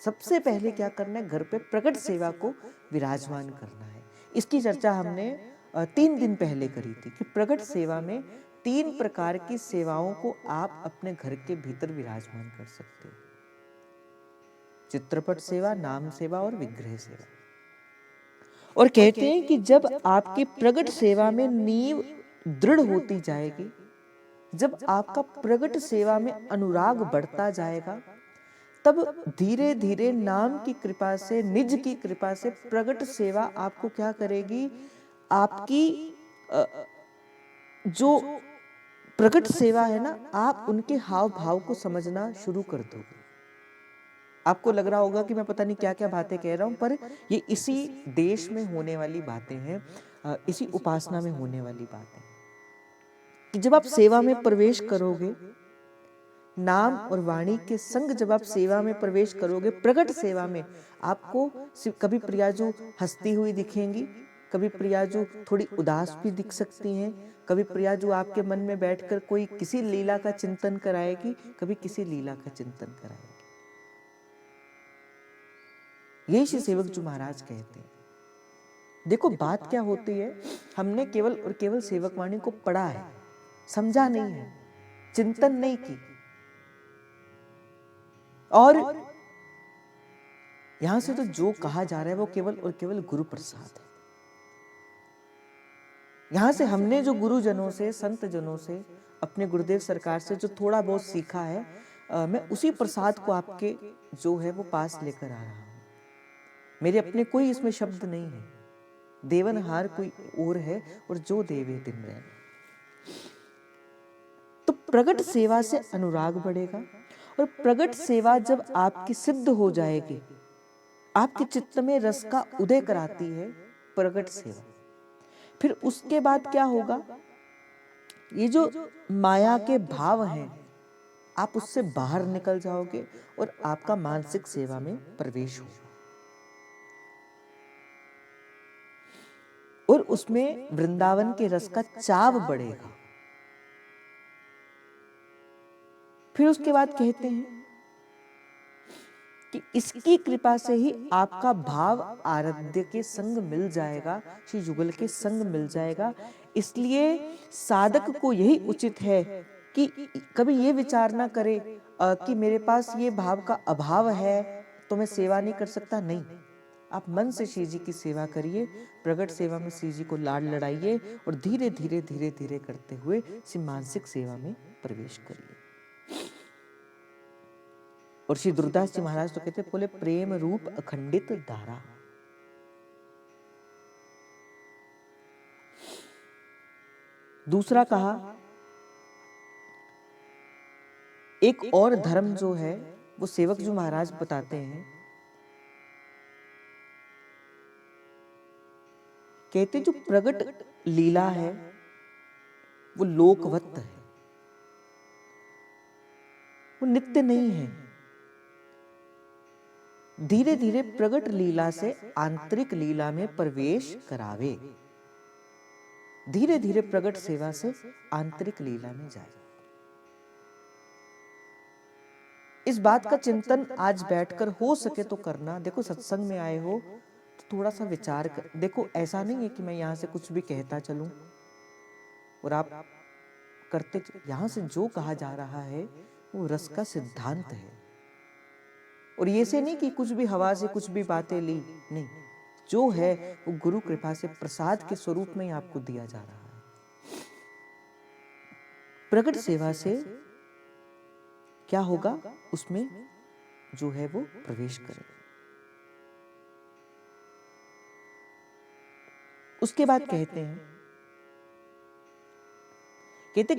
सबसे पहले क्या करना है? घर पे प्रकट सेवा को विराजमान करना है। इसकी चर्चा हमने 3 दिन पहले करी थी कि प्रकट सेवा में 3 प्रकार की सेवाओं को आप अपने घर के भीतर विराजमान कर सकते हो। चित्रपट सेवा, नाम सेवा और विग्रह सेवा। और कहते हैं कि जब आपकी प्रकट सेवा में नींव दृढ़ होती जाएगी, जब आपका प्रकट सेवा में अनुराग बढ़ता जाएगा, तब धीरे धीरे नाम की कृपा से, निज की कृपा से प्रकट सेवा आपको क्या करेगी, आपकी जो प्रकट सेवा है ना, आप उनके हाव भाव को समझना शुरू कर दोगे। आपको लग रहा होगा कि मैं पता नहीं क्या क्या बातें कह रहा हूं, पर ये इसी देश में होने वाली बातें हैं, इसी उपासना में होने वाली बातें कि जब आप सेवा में प्रवेश करोगे, नाम और वाणी के संग जब आप सेवा में प्रवेश करोगे, प्रकट सेवा में, आपको कभी प्रियाजू हंसती हुई दिखेंगी, कभी प्रियाजू थोड़ी उदास भी दिख सकती हैं, कभी प्रियाजू आपके मन में बैठकर कोई किसी लीला का चिंतन कराएगी, कभी किसी लीला का चिंतन कराएगी। यही श्री सेवक जी महाराज कहते हैं। देखो बात क्या होती है, हमने केवल और केवल सेवक वाणी को पढ़ा है, समझा नहीं है, चिंतन नहीं की, और यहां से तो जो कहा जा रहा है वो केवल और केवल गुरु प्रसाद है। यहां से हमने जो गुरुजनों से, संत जनों से, अपने गुरुदेव सरकार से जो थोड़ा बहुत सीखा है, मैं उसी प्रसाद को आपके जो है वो पास लेकर आ रहा हूं। मेरे अपने कोई इसमें शब्द नहीं है, देवनहार कोई और है, और जो देवे दिन रहे। तो प्रगट सेवा से अनुराग बढ़ेगा, और प्रगट सेवा जब आपकी सिद्ध हो जाएगी, आपके चित्त में रस का उदय कराती है प्रगट सेवा, फिर उसके बाद क्या होगा, ये जो माया के भाव हैं, आप उससे बाहर निकल जाओगे और आपका मानसिक सेवा में प्रवेश होगा, और उसमें वृंदावन के रस का चाव बढ़ेगा। फिर उसके बाद कहते हैं कि इसकी कृपा से ही आपका भाव आराध्य के संग मिल जाएगा, श्री युगल के संग मिल जाएगा। इसलिए साधक को यही उचित है कि कभी ये विचार ना करे कि मेरे पास ये भाव का अभाव है तो मैं सेवा नहीं कर सकता। नहीं, आप मन से श्री जी की सेवा करिए, प्रगट सेवा में श्री जी को लाड लड़ाइए, और धीरे धीरे धीरे धीरे करते हुए श्री मानसिक सेवा में प्रवेश करिए। और श्री दुर्दास जी महाराज तो कहते बोले, प्रेम रूप अखंडित धारा। दूसरा कहा, एक और धर्म जो है वो सेवक जी महाराज बताते हैं, कहते जो प्रगट लीला है वो लोकवत है, वो नित्य नहीं है। धीरे धीरे प्रगट लीला से आंतरिक लीला में प्रवेश करावे, धीरे धीरे प्रगट सेवा से आंतरिक लीला में जाए। इस बात का चिंतन आज बैठकर हो सके तो करना। देखो सत्संग में आए हो तो थोड़ा सा विचार कर। देखो ऐसा नहीं है कि मैं यहां से कुछ भी कहता चलूं और आप करते, यहां से जो कहा जा रहा है वो रस का सिद्धांत है, और ये से नहीं कि कुछ भी हवा से कुछ भी बातें ली, नहीं, जो है वो गुरु कृपा से प्रसाद के स्वरूप में ही आपको दिया जा रहा है। प्रगट सेवा से क्या होगा, उसमें जो है वो प्रवेश करें। उसके बाद कहते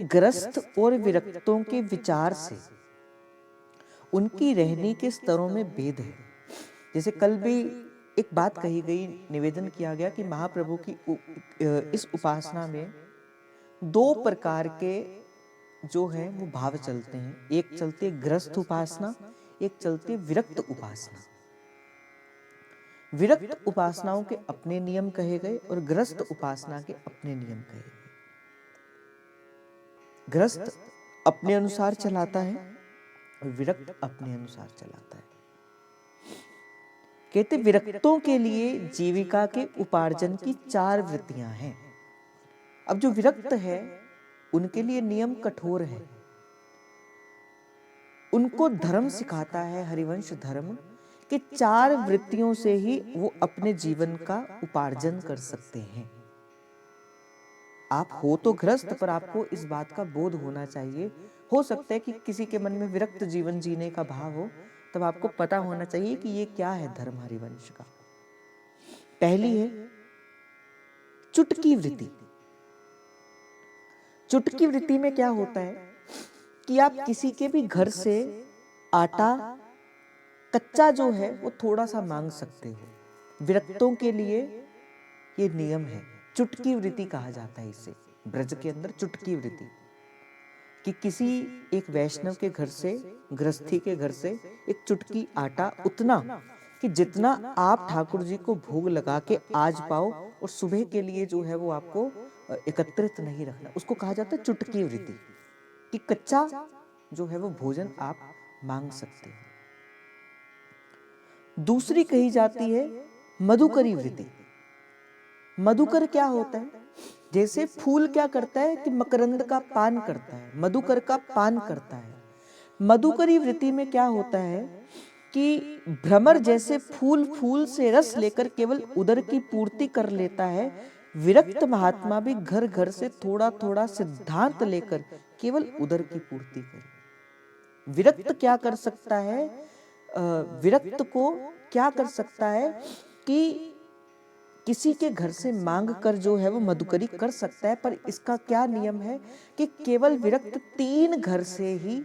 ग्रस्त और विरक्तों के विचार से उनकी रहने के स्तरों में भेद है। जैसे कल भी एक बात कही गई, निवेदन किया गया कि महाप्रभु की इस उपासना में 2 प्रकार के जो है वो भाव चलते हैं। एक चलती है ग्रस्त उपासना, एक चलती है विरक्त उपासना। विरक्त उपासनाओं के अपने नियम कहे गए और ग्रस्त उपासना के अपने नियम कहे गए। ग्रस्त अपने अनुसार चलाता है और विरक्त अपने अनुसार चलाता है। कहते विरक्तों के लिए जीविका के उपार्जन की 4 वृत्तियां हैं। अब जो विरक्त है उनके लिए नियम कठोर है। उनको धर्म सिखाता है हरिवंश धर्म कि 4 वृत्तियों से ही वो अपने जीवन का उपार्जन कर सकते हैं। आप हो तो गृहस्थ, पर आपको इस बात का बोध होना चाहिए। हो सकता है कि किसी के मन में विरक्त जीवन जीने का भाव हो, तब आपको पता होना चाहिए कि ये क्या है धर्म हरिवंश का। पहली है चुटकी वृत्ति। चुटकी वृत्ति में क्या होता है कि आप किसी के भी घर से आटा कच्चा जो है वो थोड़ा सा मांग सकते हो। विरक्तों के लिए ये नियम है। चुटकी वृत्ति कहा जाता है इसे ब्रज के अंदर, चुटकी वृत्ति, कि किसी एक वैष्णव के घर से, गृहस्थी के घर से एक चुटकी आटा, उतना कि जितना आप ठाकुर जी को भोग लगा के आज पाओ, और सुबह के लिए जो है वो आपको एकत्रित नहीं रखना, उसको कहा जाता है चुटकी वृत्ति, कि कच्चा जो है वो भोजन आप मांग सकते हो। दूसरी कही जाती है मधुकरी वृत्ति। मधुकर क्या होता है? जैसे फूल क्या करता है कि मकरंद का पान करता है, मधुकर का पान करता है। मधुकरी वृत्ति में क्या होता है कि भ्रमर जैसे फूल से रस लेकर केवल उदर की पूर्ति कर लेता है, विरक्त महात्मा भी घर घर से थोड़ा थोड़ा सिद्धांत लेकर केवल उदर की पूर्ति करे। विरक्त क्या कर सकता है? विरक्त को क्या कर सकता है कि किसी के घर से मांग कर जो है वो मधुकरी कर सकता है, पर इसका क्या नियम है कि केवल विरक्त 3 घर से ही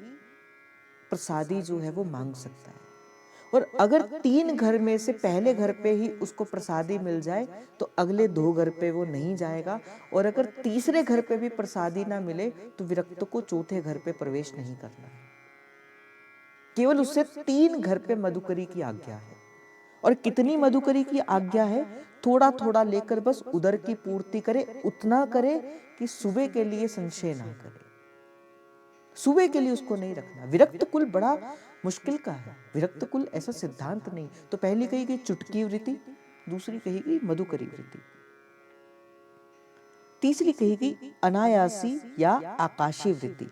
प्रसादी जो है वो मांग सकता है। और अगर 3 घर में से पहले घर पे ही उसको प्रसादी मिल जाए तो अगले 2 घर पे वो नहीं जाएगा, और अगर तीसरे घर पे भी प्रसादी ना मिले तो विरक्त को चौथे घर पे प्रवेश नहीं करना है। केवल उससे 3 घर पे मधुकरी की आज्ञा है। और कितनी मधुकरी की आज्ञा है? थोड़ा थोड़ा लेकर बस उदर की पूर्ति करे, उतना करे कि सुबह के लिए संशय ना करे। सुबह के लिए उसको नहीं रखना। विरक्त कुल बड़ा मुश्किल का है, विरक्त कुल ऐसा सिद्धांत नहीं। तो पहली कही गई चुटकी वृत्ति, दूसरी कही गई मधुकरी वृत्ति, तीसरी कही गई अनायासी या आकाशीय वृत्ति,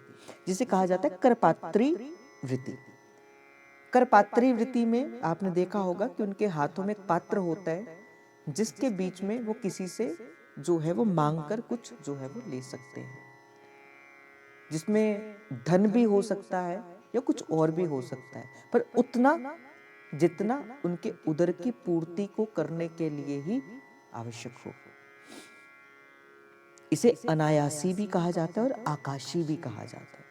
जिसे कहा जाता है करपात्री वृत्ति। करपात्री वृत्ति में आपने देखा होगा कि उनके हाथों में एक पात्र होता है जिसके बीच में वो किसी से जो है वो मांगकर कुछ जो है वो ले सकते हैं, जिसमें धन भी हो सकता है या कुछ और भी हो सकता है, पर उतना जितना उनके उदर की पूर्ति को करने के लिए ही आवश्यक हो। इसे अनायासी भी कहा जाता है और आकाशी भी कहा जाता है।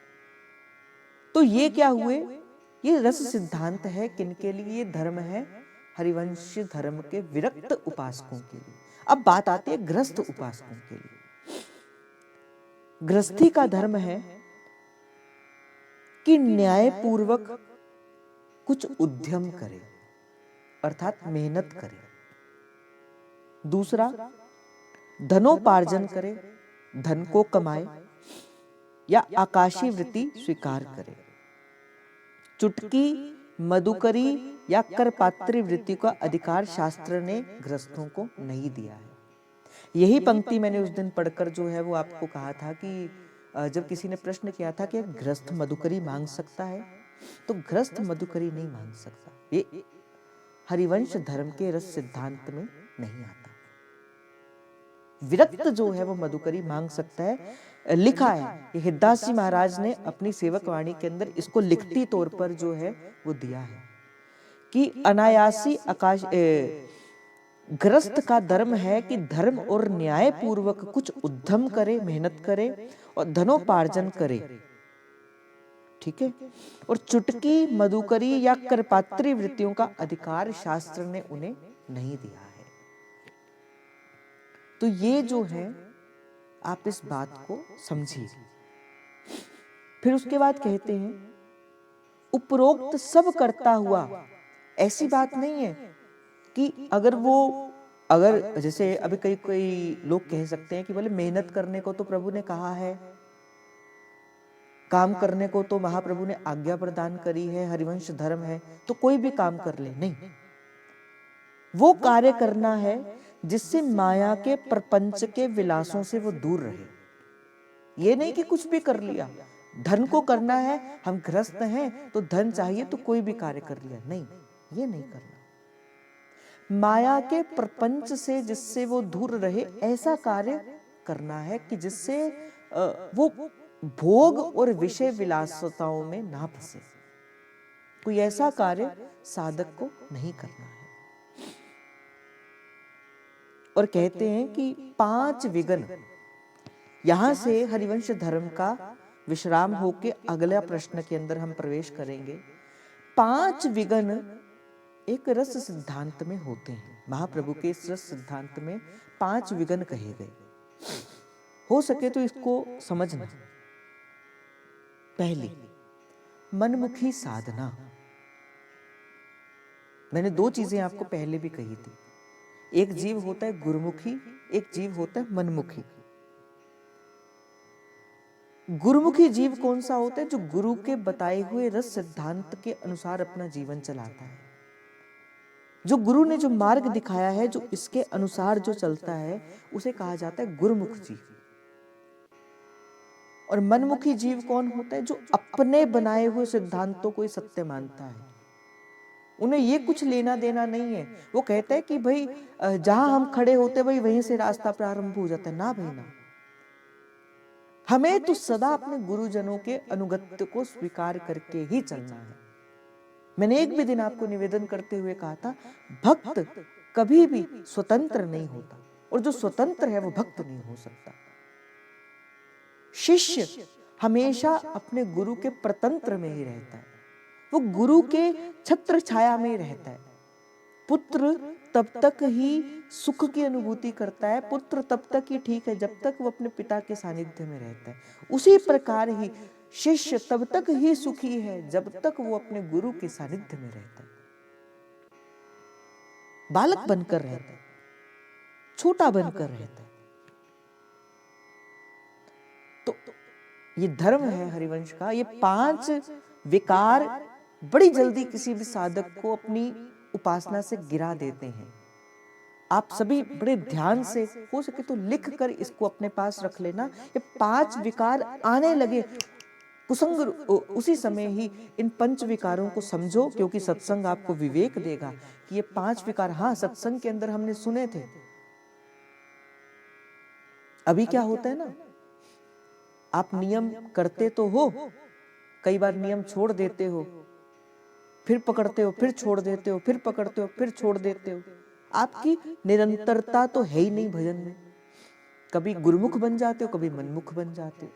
तो ये क्या हुए? ये रस सिद्धांत है। किनके लिए ये धर्म है? हरिवंश धर्म के विरक्त उपासकों के लिए। अब बात आती है गृहस्थ उपासकों के लिए। गृहस्थी का धर्म है कि न्यायपूर्वक कुछ उद्यम करे, अर्थात मेहनत करे। दूसरा, धनोपार्जन करे, धन को कमाए, या आकाशीय वृत्ति स्वीकार करे। चुटकी, मधुकरी या करपात्री वृत्ति का अधिकार शास्त्र ने गृहस्थों को नहीं दिया है। यही पंक्ति मैंने उस दिन पढ़कर जो है वो आपको कहा था कि जब किसी ने प्रश्न किया था कि गृहस्थ मधुकरी मांग सकता है, तो गृहस्थ मधुकरी नहीं मांग सकता। ये हरिवंश धर्म के रस सिद्धांत में नहीं आता। विरक्त जो है वो मधुकरी मांग सकता है। लिखा है कि हिरदास जी महाराज ने अपनी सेवक वाणी के अंदर इसको लिखती तौर पर जो है वो दिया है कि अनायासी आकाश गृहस्थ का धर्म है कि धर्म और न्याय पूर्वक कुछ उद्यम करे, मेहनत करे और धनोपार्जन करे। ठीक है। और चुटकी, मधुकरी या करपात्री वृत्तियों का अधिकार शास्त्र ने उन्हें नहीं दिया है। तो ये जो है आप इस बात को समझिए। फिर उसके बाद कहते हैं उपरोक्त सब करता हुआ, ऐसी बात नहीं है कि अगर जैसे अभी कई लोग कह सकते हैं कि बोले मेहनत करने को तो प्रभु ने कहा है, काम करने को तो महाप्रभु ने आज्ञा प्रदान करी है, हरिवंश धर्म है तो कोई भी काम कर ले। नहीं, वो कार्य करना है जिससे माया के प्रपंच के विलासों से वो दूर रहे। ये नहीं कि कुछ भी कर लिया, धन को करना है, हम गृहस्थ हैं तो धन चाहिए तो कोई भी कार्य कर लिया, नहीं, ये नहीं करना। माया के प्रपंच से जिससे वो दूर रहे, ऐसा कार्य करना है कि जिससे वो भोग और विषय विलासताओं में ना फंसे। कोई ऐसा कार्य साधक को नहीं करना है। और कहते हैं कि 5 विघ्न, यहां से हरिवंश धर्म का विश्राम होके अगला प्रश्न के अंदर हम प्रवेश करेंगे। 5 विघ्न एक रस सिद्धांत में होते हैं। महाप्रभु के इस रस सिद्धांत में 5 विघ्न कहे गए। हो सके तो इसको समझना। पहली, मनमुखी साधना। मैंने 2 चीजें आपको पहले भी कही थी। एक जीव होता है गुरुमुखी, एक जीव होता है मनमुखी। गुरुमुखी जीव कौन सा होता है? जो गुरु के बताए हुए रस सिद्धांत के अनुसार अपना जीवन चलाता है। जो गुरु ने जो मार्ग दिखाया है, जो इसके अनुसार जो चलता है, उसे कहा जाता है गुरुमुख जीव। और मनमुखी जीव कौन होता है? जो अपने बनाए हुए सिद्धांतों को ही सत्य मानता है। उन्हें ये कुछ लेना देना नहीं है। वो कहता है कि भाई जहां हम खड़े होते भाई वहीं से रास्ता प्रारंभ हो जाता है। ना भाई ना, हमें तो सदा अपने गुरुजनों के अनुगत्य को स्वीकार करके ही चलना है। मैंने एक भी दिन आपको निवेदन करते हुए कहा था, भक्त कभी भी स्वतंत्र नहीं होता, और जो स्वतंत्र है वो भक्त नहीं हो सकता। शिष्य हमेशा अपने गुरु के परतंत्र में ही रहता है, वो गुरु के छत्र छाया में ही रहता है। पुत्र तब तक ही सुख की अनुभूति करता है, पुत्र तब तक ही ठीक है जब तक वो अपने पिता के सानिध्य में रहता है। उसी प्रकार ही शिष्य तब तक ही सुखी है जब तक वो अपने गुरु के सानिध्य में रहता है। बालक बनकर रहता है, छोटा बनकर रहता है। तो ये धर्म है हरिवंश का। ये 5 विकार बड़ी जल्दी किसी भी साधक को अपनी उपासना से गिरा देते हैं। आप सभी बड़े ध्यान से, हो सके तो लिख कर इसको अपने पास रख लेना। ये 5 विकार आने लगे कुसंग, उसी समय ही इन 5 विकारों को समझो, क्योंकि सत्संग आपको विवेक देगा कि ये 5 विकार, हाँ सत्संग के अंदर हमने सुने थे। अभी क्या होता है ना, आप नियम करते तो हो, कई बार नियम छोड़ देते हो, फिर पकड़ते हो, फिर छोड़ देते हो, फिर पकड़ते हो, फिर छोड़ देते हो। आपकी निरंतरता तो है ही नहीं भजन में। कभी गुरुमुख बन जाते हो, कभी मनमुख बन जाते हो।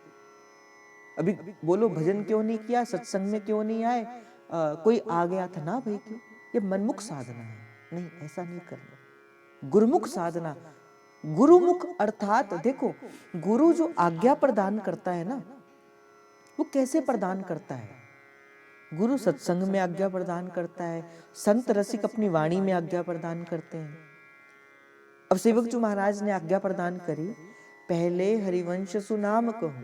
अभी बोलो भजन क्यों नहीं किया, सत्संग में क्यों नहीं आए, कोई आ गया था ना भाई, क्यों? ये मनमुख साधना है। नहीं, ऐसा नहीं करना। गुरुमुख साधना, गुरुमुख अर्थात देखो, गुरु जो आज्ञा प्रदान करता है ना, वो कैसे प्रदान करता है? गुरु सत्संग में आज्ञा प्रदान करता है, संत रसिक अपनी वाणी में आज्ञा प्रदान करते हैं। अब सेवक जी महाराज ने आज्ञा प्रदान करी, पहले हरिवंश सुनाम कहूं,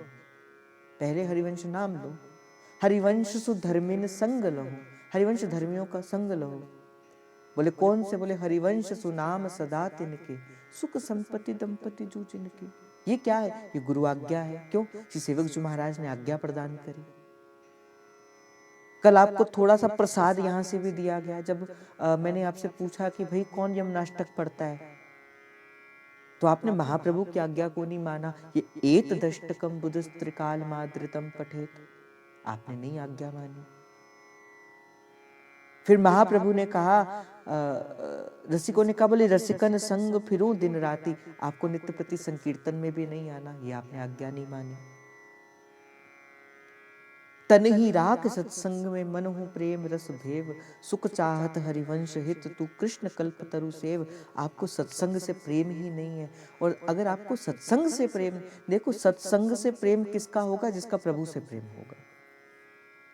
पहले हरिवंश नाम लो, हरिवंश सुधर्मिन संग लहो, हरिवंश धर्मियों का संग लहो। बोले कौन से? बोले हरिवंश सुनाम सदा तिनके, सुख संपत्ति दंपति जू जिनके। ये क्या है? ये गुरु आज्ञा है। क्यों? श्री सेवक जी महाराज ने आज्ञा प्रदान करी। कल आपको थोड़ा सा प्रसाद यहाँ से भी दिया गया। जब मैंने आपसे पूछा कि भाई कौन यमनाष्टक पढ़ता है, तो आपने महाप्रभु की आज्ञा को नहीं माना। ये एत दष्टकम बुधस्त्रिकाल माद्रितम पठेत, आपने नहीं आज्ञा मानी। फिर महाप्रभु ने कहा, रसिकों ने कहा, बोले रसिकन संग फिरूं दिन राती, आपको नित्य प्रति संकीर्तन में भी नहीं आना, ये आपने आज्ञा नहीं मानी। तन ही राख सत्संग में मन हूं प्रेम रस भेव, सुख चाहत हरिवंश हित तू कृष्ण कल्प तरु सेव। आपको सत्संग से प्रेम ही नहीं है। और अगर आपको सत्संग से प्रेम, देखो सत्संग से प्रेम किसका होगा? जिसका प्रभु से प्रेम होगा।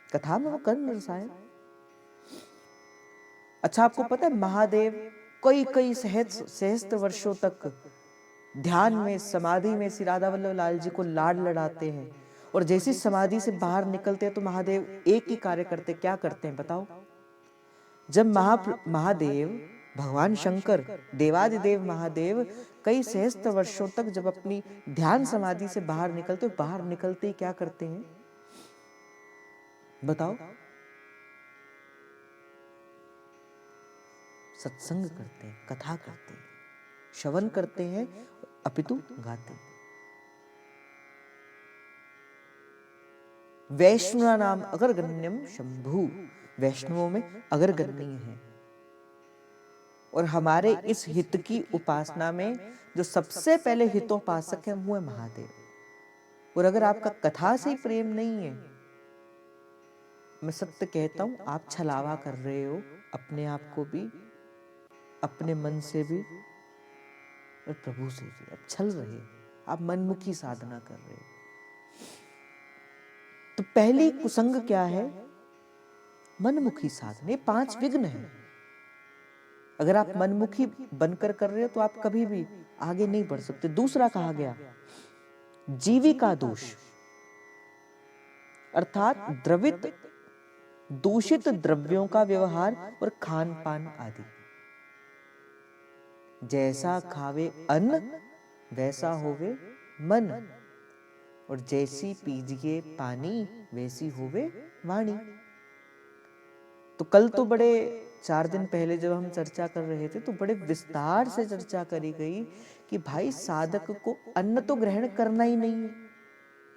कथा में वो कर्ण रसायन। अच्छा, आपको पता है महादेव कई सहस्त्र वर्षों तक ध्यान में, समाधि में श्री राधा वल्लभ लाल जी को लाड लड़ाते हैं, और जैसी समाधि से बाहर निकलते हैं तो महादेव एक ही कार्य करते, क्या करते हैं बताओ? जब महादेव भगवान शंकर, देवादिदेव महादेव कई सहस्त्र वर्षों तक जब अपनी ध्यान समाधि से बाहर निकलते ही क्या करते हैं बताओ? सत्संग करते हैं, कथा करते हैं, श्रवण करते हैं, अपितु गाते हैं। वैष्णव नाम अग्रगण्यम शंभु, वैष्णवों में अग्रगण्य है। और हमारे इस हित की उपासना में जो सबसे पहले हितोपासक है वो है महादेव। और अगर आपका कथा से ही प्रेम नहीं है, मैं सत्य कहता हूं, आप छलावा कर रहे हो अपने आप को भी, अपने मन से भी और प्रभु से भी। आप छल रहे हो, आप मनमुखी साधना कर रहे हो। तो पहली कुसंग क्या है? मनमुखी साधना। ये 5 विघ्न है। अगर आप मनमुखी बनकर कर रहे हो तो आप कभी भी आगे नहीं बढ़ सकते। दूसरा कहा गया जीविका दोष, अर्थात द्रवित दूषित द्रव्यों का व्यवहार और खान पान आदि। जैसा खावे अन्न वैसा होवे मन, और जैसी पीजिए पानी वैसी होवे वाणी। तो कल तो बड़े 4 दिन पहले जब हम चर्चा कर रहे थे तो बड़े विस्तार से चर्चा करी गई कि भाई साधक को अन्न तो ग्रहण करना ही नहीं है।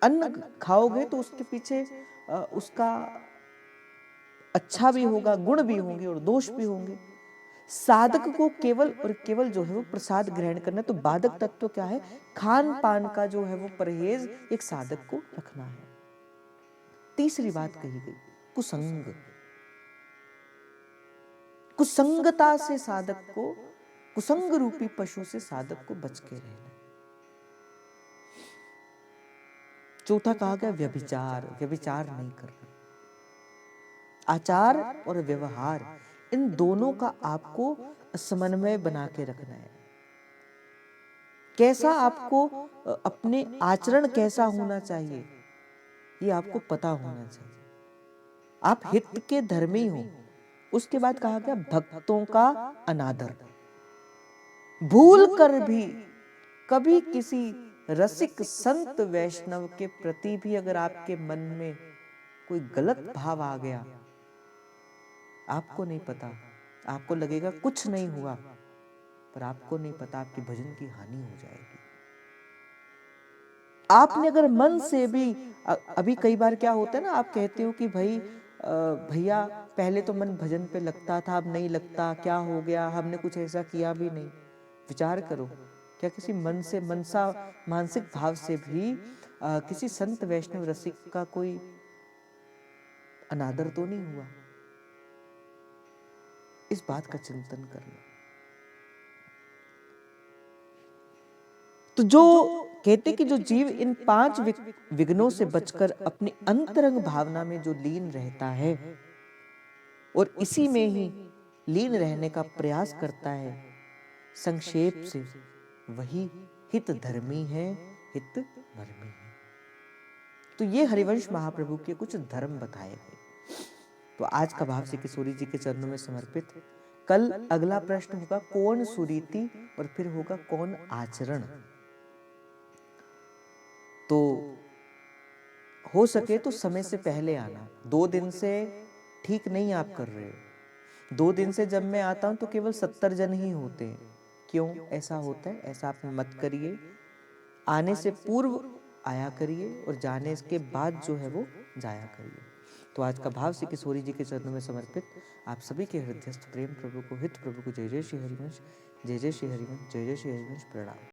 अन्न खाओगे तो उसके पीछे उसका अच्छा भी होगा, गुण भी होंगे और दोष भी होंगे। साधक को केवल और केवल जो है वो प्रसाद ग्रहण करना। तो बाधक तत्व क्या है? खान पान का जो है वो परहेज एक साधक को रखना है। तीसरी बात कही गई कुसंग। कुसंगता से साधक को, कुसंग रूपी पशु से साधक को बच के रहना। चौथा कहा गया व्यभिचार, व्यभिचार नहीं करना। आचार और व्यवहार इन दोनों का आपको समन्वय बना के रखना है। कैसा आपको अपने आचरण कैसा होना चाहिए ये आपको पता होना चाहिए। आप हित के धर्मी हो। उसके बाद कहा गया भक्तों का अनादर। भूल कर भी कभी किसी रसिक संत वैष्णव के प्रति भी अगर आपके मन में कोई गलत भाव आ गया, आपको नहीं पता, आपको लगेगा कुछ नहीं हुआ, पर आपको नहीं पता आपकी भजन की हानि हो जाएगी। आपने अगर मन से भी, अभी कई बार क्या होता है ना, आप कहते हो कि भाई भैया पहले तो मन भजन पे लगता था, अब नहीं लगता, क्या हो गया, हमने कुछ ऐसा किया भी नहीं। विचार करो, क्या किसी मन से, मनसा मानसिक भाव से भी किसी संत वैष्णव रसिक का कोई अनादर तो नहीं हुआ? इस बात का चिंतन कर लो। तो जो कहते कि जो जीव इन 5 विघ्नों से बचकर अपनी अंतरंग भावना में जो लीन रहता है और इसी में ही लीन रहने का प्रयास करता है, संक्षेप से वही हित धर्मी है, हित मर्मी है। तो ये हरिवंश महाप्रभु के कुछ धर्म बताए गए। तो आज का भाव श्री किशोरी जी के चरणों में समर्पित। कल अगला प्रश्न होगा कौन सुरीति, और फिर होगा कौन आचरण। तो हो सके तो समय से पहले आना। 2 दिन से ठीक नहीं आप कर रहे हो। 2 दिन से जब मैं आता हूं तो केवल 70 जन ही होते हैं। क्यों ऐसा होता है? ऐसा आप मत करिए। आने से पूर्व आया करिए और जाने के बाद जो है वो जाया करिए। तो आज का भाव श्री किशोरी जी के चरणों में समर्पित। आप सभी के हृदयस्थ प्रेम प्रभु को, हित प्रभु को जय जय श्री हरिवंश, जय जय श्री हरिवंश, जय जय श्री हरिवंश। प्रणाम।